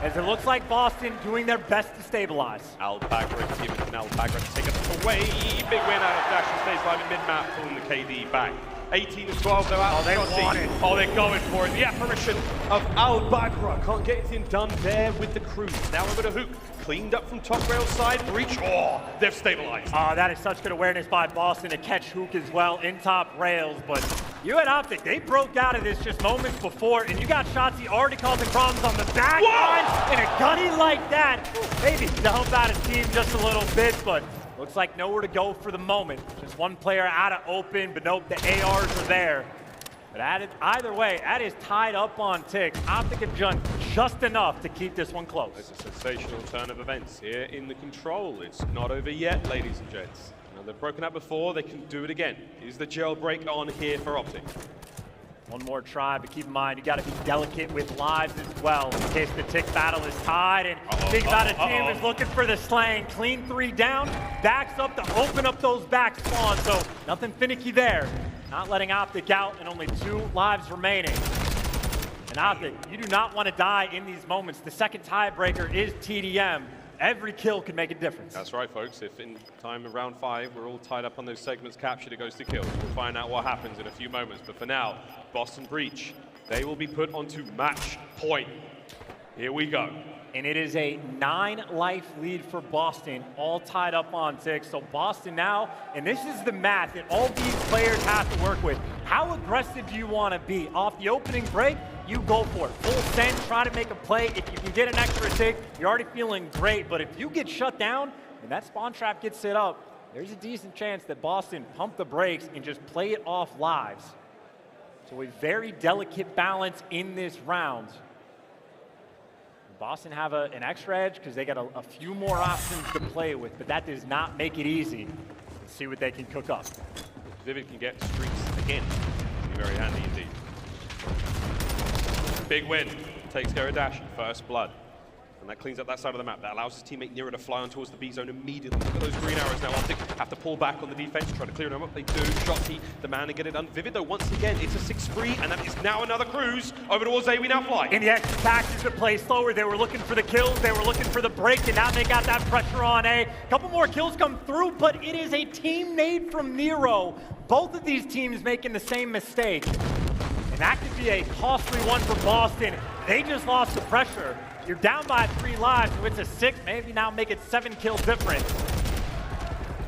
As it looks like Boston doing their best to stabilize. aBeZy team and aBeZy to take us away. Big win out of Dashy, stays live in mid-map, pulling the KD back. 18-12, they're out. Oh, they want it. Oh, they're going for it. The apparition of aBeZy can't get anything done there with the crews. Now over to Huke. Cleaned up from top rail side. Breach. Oh, they've stabilized. Oh, that is such good awareness by Boston to catch Huke as well in top rails. But you at OpTic, they broke out of this just moments before, and you got Shotzzy already causing problems on the back line. And a gunny like that, maybe to help out his team just a little bit, but looks like nowhere to go for the moment. Just one player out of open, but nope, the ARs are there. But either way, that is tied up on ticks. OpTic have done just enough to keep this one close. It's a sensational turn of events here in the control. It's not over yet, ladies and gents. Now, they've broken out before, they can do it again. Is the jailbreak on here for OpTic? One more try, but keep in mind, you got to be delicate with lives as well in case the tick battle is tied. And Big Bada team is looking for the slaying. Clean 3 down, backs up to open up those back spawns. So nothing finicky there. Not letting OpTic out, and only 2 lives remaining. And OpTic, you do not want to die in these moments. The second tiebreaker is TDM. Every kill can make a difference. That's right, folks. If in time of round 5, we're all tied up on those segments captured, it goes to kills. We'll find out what happens in a few moments. But for now, Boston Breach, they will be put onto match point. Here we go. And it is a 9-life lead for Boston, all tied up on 6. So Boston now, and this is the math that all these players have to work with. How aggressive do you want to be? Off the opening break, you go for it. Full send, try to make a play. If you can get an extra tick, you're already feeling great. But if you get shut down and that spawn trap gets set up, there's a decent chance that Boston pump the brakes and just play it off lives. So a very delicate balance in this round. Boston have an extra edge because they got a few more options to play with, but that does not make it easy. Let's see what they can cook up. Vivid can get streaks again. Be very handy indeed. Big win. Takes care of Dashy. First blood. And that cleans up that side of the map. That allows his teammate Nero to fly on towards the B zone immediately. Look at those green arrows now. OpTic have to pull back on the defense, try to clear them up. They do. Shotzzy, the man to get it done. Vivid, though, once again, it's a 6-free, and that is now another cruise. Over towards A, we now fly. In the extra tactics to play slower, they were looking for the kills, they were looking for the break, and now they got that pressure on A. Couple more kills come through, but it is a team nade from Nero. Both of these teams making the same mistake. And that could be a costly one for Boston. They just lost the pressure. You're down by 3 lives, so it's a 6, maybe now make it 7 kill difference.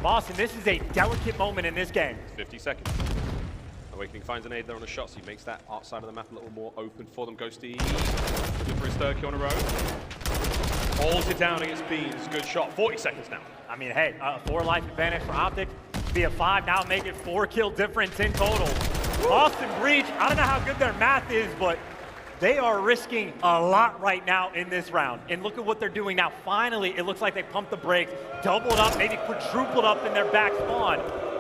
Boston, this is a delicate moment in this game. 50 seconds. Awakening finds an aid there on a Shotzzy, makes that outside of the map a little more open for them. Ghosty looking for his 3rd kill in a row. Holds it down against Beans. Good shot. 40 seconds now. I mean, hey, 4-life advantage for OpTic. Be a 5, now make it 4 kill difference in total. Boston Breach, I don't know how good their math is, but they are risking a lot right now in this round. And look at what they're doing now. Finally, it looks like they pumped the brakes, doubled up, maybe quadrupled up in their back spawn.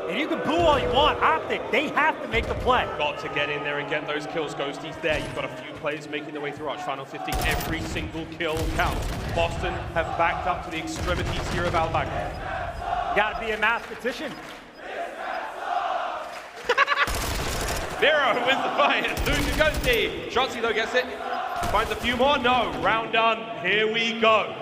And you can boo all you want. OpTic, they have to make the play. Got to get in there and get those kills. Ghosty's there. You've got a few players making their way through Arch. Final 50. Every single kill counts. Boston have backed up to the extremities here of aBeZy. You got to be a mathematician. Nero wins the fight. Losing Ghosty. Shotzzy though gets it. Finds a few more. No. Round done. Here we go.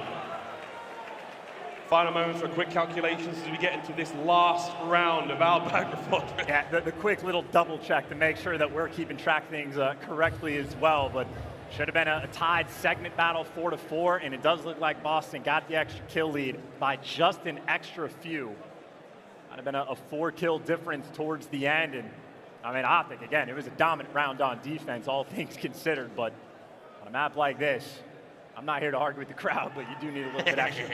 Final moment for quick calculations as we get into this last round of our background. Yeah, the quick little double check to make sure that we're keeping track things correctly as well. But should have been a tied segment battle 4-4, and it does look like Boston got the extra kill lead by just an extra few. Might have been a 4-kill difference towards the end. And I mean, OpTic, again, it was a dominant round on defense, all things considered. But on a map like this, I'm not here to argue with the crowd, but you do need a little bit extra.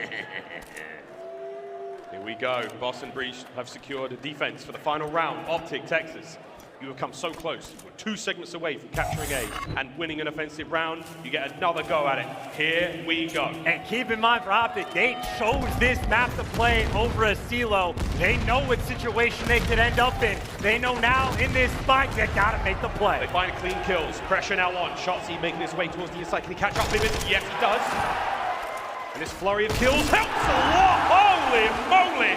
Here we go. Boston Breach have secured a defense for the final round. OpTic Texas, you have come so close. We're 2 segments away from capturing A and winning an offensive round. You get another go at it. Here we go. And keep in mind for OpTic, they chose this map to play over a CeeLo. They know what situation they could end up in. They know now in this spot, they gotta make the play. They find clean kills. Pressure now on. Shotzzy making his way towards the inside. Can he catch up Vivid? Yes, he does. And this flurry of kills helps a lot. Holy moly!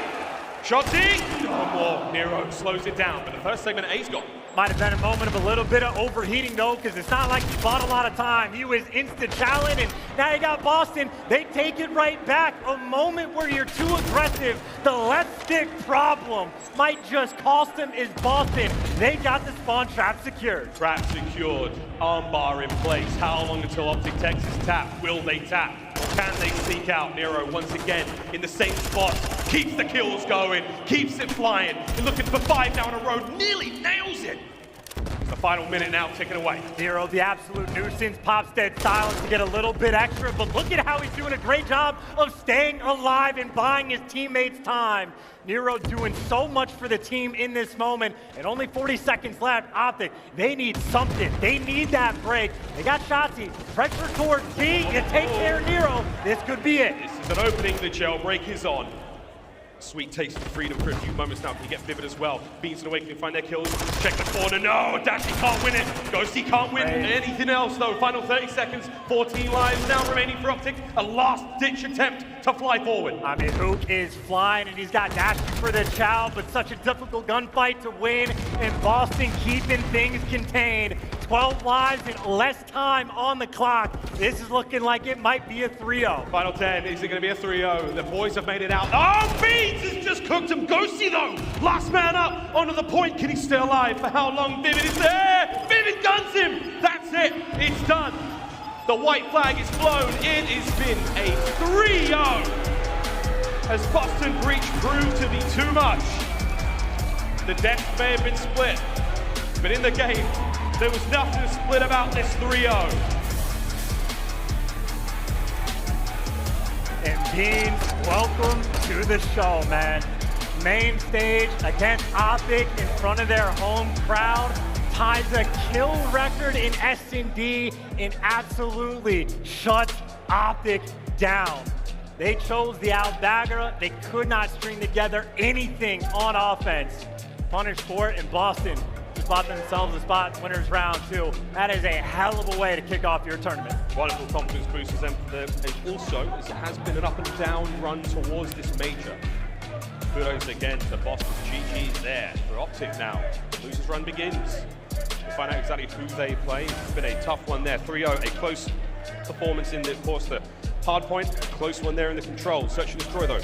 Shotzzy! One more. Nero slows it down, but the first segment A's got. Might have been a moment of a little bit of overheating though, because it's not like he bought a lot of time. He was insta-challenge, and now you got Boston. They take it right back. A moment where you're too aggressive. The left stick problem might just cost them is Boston. They got the spawn trap secured. Trap secured. Armbar in place. How long until OpTic Texas tap? Will they tap? Or can they sneak out? Nero once again in the same spot. Keeps the kills going. Keeps it flying. They're looking for 5 down a road. Nearly nails it. It's the final minute now ticking away. Nero, the absolute nuisance, pops dead silence to get a little bit extra, but look at how he's doing a great job of staying alive and buying his teammates time. Nero doing so much for the team in this moment, and only 40 seconds left. OpTic, they need something. They need that break. They got Shotzzy. Pressure towards B. You take care of Nero. This could be it. This is an opening. The jailbreak is on. Sweet taste of freedom for a few moments now. Can you get Vivid as well? Beans and Awakening find their kills. Check the corner. No, Dashy can't win it. Ghosty can't win anything else though. Final 30 seconds. 14 lives now remaining for OpTic. A last-ditch attempt to fly forward. I mean, Huke is flying, and he's got Dashy for the chow, but such a difficult gunfight to win, and Boston keeping things contained. 12 lives and less time on the clock. This is looking like it might be a 3-0. Final 10. Is it going to be a 3-0? The boys have made it out. Oh, Beans has just cooked him. Ghosty, though. Last man up onto the point. Can he stay alive? For how long? Vivid is there. Vivid guns him. That's it. It's done. The white flag is flown. It has been a 3-0. As Boston Breach proved to be too much. The decks may have been split, but in the game, there was nothing to split about this 3-0. And Beans, welcome to the show, man. Main stage against OpTic in front of their home crowd. Ties a kill record in S&D and absolutely shuts OpTic down. They chose the aBeZy. They could not string together anything on offense. Punished for it, and Boston just bought themselves a spot winners round 2. That is a hell of a way to kick off your tournament. Wonderful confidence boost for them. And also, as it has been an up and down run towards this major. Kudos again to Boston. GG's there for OpTic now. The losers run begins. We'll find out exactly who they play. It's been a tough one there. 3-0, a close performance in the, of course, the hard point. A close one there in the control. Search and destroy though.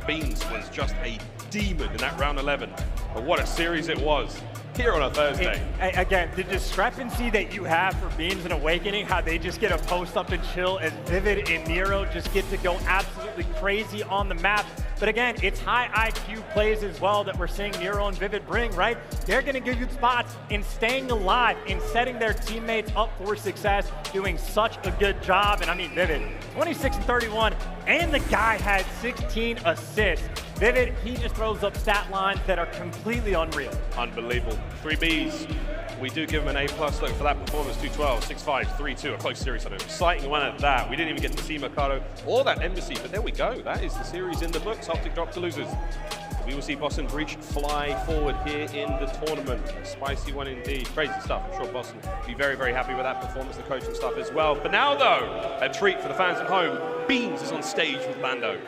Beans was just a demon in that round 11. But what a series it was. Here on a Thursday. Again, the discrepancy that you have for Beans and Awakening, how they just get a post up and chill as Vivid and Nero just get to go absolutely crazy on the map. But again, it's high IQ plays as well that we're seeing Nero and Vivid bring, right? They're gonna give you spots in staying alive, in setting their teammates up for success, doing such a good job. And I mean, Vivid, 26 and 31, and the guy had 16 assists. Vivid, he just throws up stat lines that are completely unreal. Unbelievable. 3 Bs. We do give him an A+ though for that performance. 2-12, 6-5, 3-2. A close series. An exciting one at that. We didn't even get to see Mercado or that Embassy, but there we go. That is the series in the books. OpTic drop to losers. We will see Boston Breach fly forward here in the tournament. A spicy one indeed. Crazy stuff. I'm sure Boston will be very, very happy with that performance, the coaching stuff as well. For now though, a treat for the fans at home. Beans is on stage with Lando.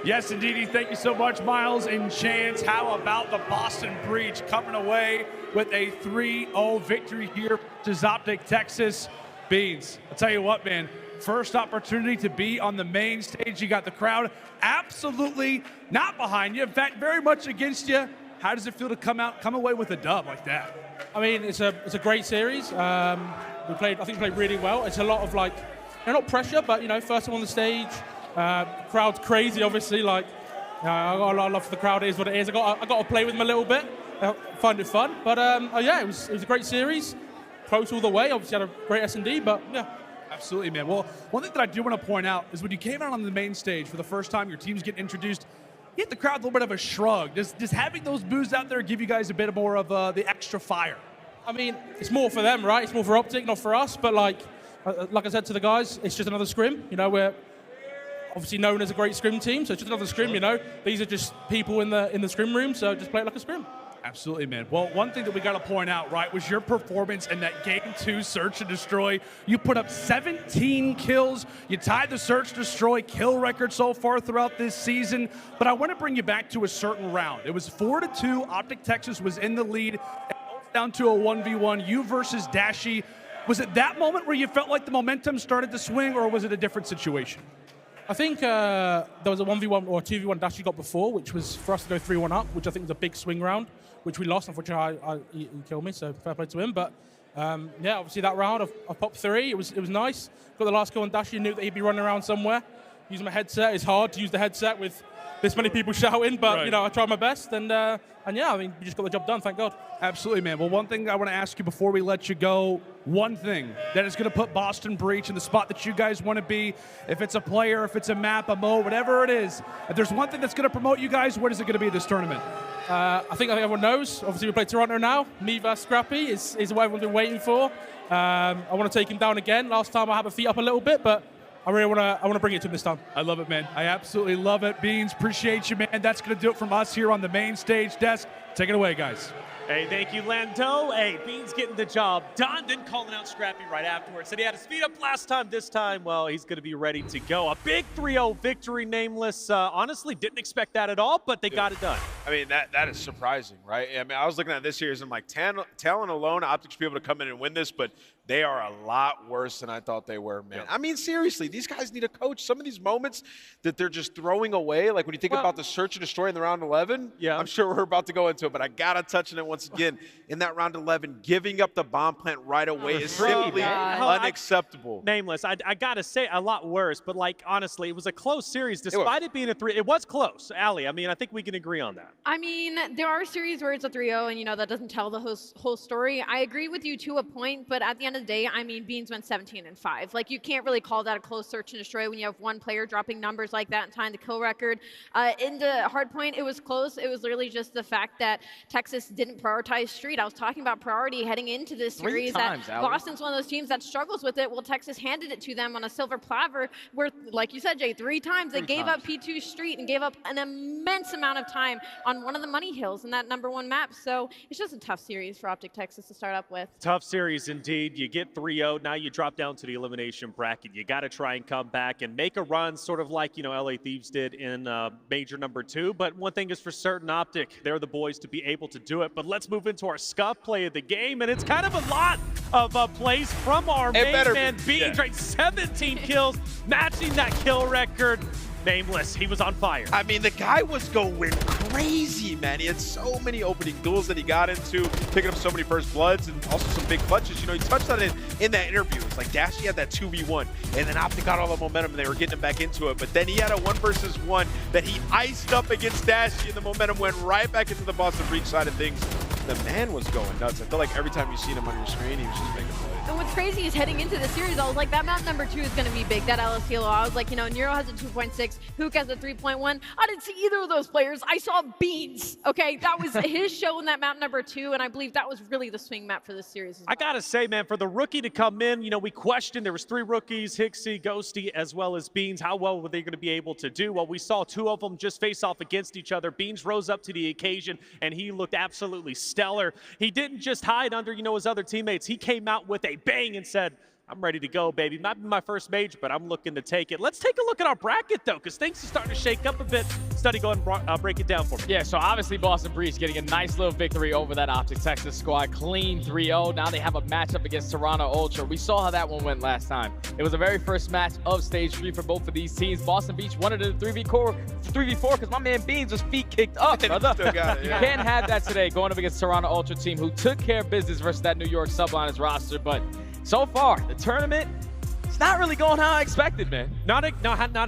Yes, indeedy. Thank you so much, Miles and Chance. How about the Boston Breach coming away with a 3-0 victory here to OpTic Texas? Beans, I'll tell you what, man. First opportunity to be on the main stage. You got the crowd absolutely not behind you. In fact, very much against you. How does it feel to come away with a dub like that? I mean, it's a great series. I think we played really well. It's a lot of like, not pressure, but first time on the stage. Crowd's crazy, obviously. Like, I got a lot of love for the crowd. It is what it is. I got to play with them a little bit. Find it fun. But yeah, it was a great series. Close all the way. Obviously had a great S&D, but yeah. Absolutely, man. Well, one thing that I do want to point out is when you came out on the main stage for the first time, your team's getting introduced, you hit the crowd a little bit of a shrug. Does having those boos out there give you guys a bit more of the extra fire? I mean, it's more for them, right? It's more for OpTic, not for us. But like I said to the guys, it's just another scrim. We're obviously known as a great scrim team, so it's just another scrim. These are just people in the scrim room, so just play it like a scrim. Absolutely, man. Well, one thing that we got to point out, right, was your performance in that Game 2 Search and Destroy. You put up 17 kills. You tied the Search Destroy kill record so far throughout this season. But I want to bring you back to a certain round. It was 4-2. OpTic Texas was in the lead. Down to a 1v1. You versus Dashy. Was it that moment where you felt like the momentum started to swing, or was it a different situation? I think there was a 1v1 or a 2v1 Dashy got before, which was for us to go 3-1 up, which I think was a big swing round, which we lost. Unfortunately, he killed me, so fair play to him. But yeah, obviously that round I popped 3. It was nice. Got the last kill on Dashy. Knew that he'd be running around somewhere. Using my headset. It's hard to use the headset with this many people shouting, but right. I tried my best, and yeah, I mean, we just got the job done. Thank God. Absolutely, man. Well, one thing I want to ask you before we let you go, one thing that is going to put Boston Breach in the spot that you guys want to be, if it's a player, if it's a map, a mode, whatever it is, if there's one thing that's going to promote you guys, what is it going to be this tournament? I think everyone knows. Obviously, we play Toronto now. Me versus Scrappy is what everyone's been waiting for. I want to take him down again. Last time I had my feet up a little bit, but I really want to bring it to him this time. I love it, man. I absolutely love it. Beans, appreciate you, man. That's going to do it from us here on the main stage desk. Take it away, guys. Hey, thank you, Lando. Hey, Beans getting the job done, then calling out Scrappy right afterwards. Said he had his feet up last time. This time, well, he's going to be ready to go. A big 3-0 victory, Nameless. Honestly, didn't expect that at all, but they got it done. I mean, that is surprising, right? I mean, I was looking at this series and I'm like, talent alone, OpTic should be able to come in and win this, but they are a lot worse than I thought they were, man. I mean, seriously, these guys need a coach. Some of these moments that they're just throwing away, like when you think about the Search and Destroy in the round 11, I'm sure we're about to go into it, but I got to touch on it once again. In that round 11, giving up the bomb plant right away is simply unacceptable. Nameless, I got to say, a lot worse, but like, honestly, it was a close series. Despite it being a 3, it was close. Allie, I mean, I think we can agree on that. I mean, there are series where it's a 3-0 and, that doesn't tell the whole story. I agree with you to a point, but at the end of the day, I mean, Beans went 17-5. Like, you can't really call that a close Search and Destroy when you have one player dropping numbers like that and tying the kill record. In the hardpoint, it was close. It was literally just the fact that Texas didn't prioritize Street. I was talking about priority heading into this series. Boston's one of those teams that struggles with it. Well, Texas handed it to them on a silver platter where, like you said, Jay, 3 times they gave up P2 Street and gave up an immense amount of time on one of the money hills in that #1 map. So it's just a tough series for OpTic Texas to start up with. Tough series indeed. You get 3-0. Now you drop down to the elimination bracket. You got to try and come back and make a run, sort of like, LA Thieves did in major #2. But one thing is for certain, OpTic, they're the boys to be able to do it. But let's move into our scuff play of the game. And it's kind of a lot of plays from our main man, Beans, right? 17 kills, matching that kill record. Nameless, he was on fire. I mean, the guy was going crazy, man. He had so many opening duels that he got into, picking up so many first bloods and also some big clutches. He touched on it in that interview. It's like Dashy had that 2v1, and then OpTic got all the momentum, and they were getting him back into it. But then he had a 1 versus 1 that he iced up against Dashy, and the momentum went right back into the Boston Breach side of things. The man was going nuts. I feel like every time you seen him on your screen, he was just making plays. And what's crazy is heading into the series, I was like, that map #2 is going to be big, that LS Halo. I was like, Nero has a 2.6, Huke has a 3.1. I didn't see either of those players. I saw Beans, okay? That was his show in that map #2, and I believe that was really the swing map for this series as well. I got to say, man, for the rookie to come in, we questioned, there was 3 rookies, Hicksy, Ghosty, as well as Beans. How well were they going to be able to do? Well, we saw 2 of them just face off against each other. Beans rose up to the occasion, and he looked absolutely stellar. He didn't just hide under, his other teammates. He came out with a bang and said, I'm ready to go, baby. Might be my first major, but I'm looking to take it. Let's take a look at our bracket, though, because things are starting to shake up a bit. Study, go and break it down for me. Yeah, so obviously Boston Breach getting a nice little victory over that OpTic Texas squad. Clean 3-0. Now they have a matchup against Toronto Ultra. We saw how that one went last time. It was the very first match of Stage 3 for both of these teams. Boston Breach wanted a 3v4 because my man Beans was feet kicked up, brother. Still got it, You yeah. can't have that today going up against Toronto Ultra team who took care of business versus that New York Subliners roster. But so far, the tournament, it's not really going how I expected, man. Not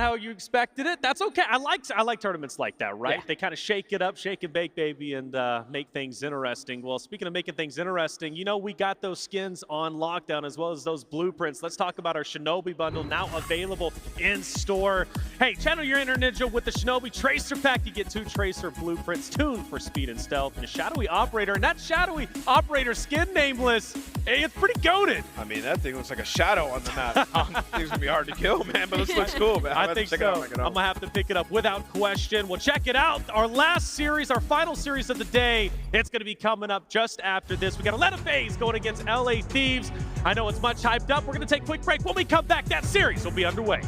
how you expected it. That's okay. I like tournaments like that, right? Yeah. They kind of shake it up, shake and bake, baby, and make things interesting. Well, speaking of making things interesting, you know, we got those skins on lockdown as well as those blueprints. Let's talk about our Shinobi bundle now available in store. Hey, channel your inner ninja with the Shinobi Tracer pack. You get 2 Tracer blueprints tuned for speed and stealth, and a Shadowy Operator. And that Shadowy Operator skin nameless, hey, it's pretty goated. I mean, that thing looks like a shadow on the map. Things gonna be hard to kill, man, but this looks cool, man. I think so. I'm gonna have to pick it up without question. Well, check it out. Our last series, our final series of the day, it's gonna be coming up just after this. We got a FaZe going against LA Thieves. I know it's much hyped up. We're gonna take a quick break. When we come back, that series will be underway.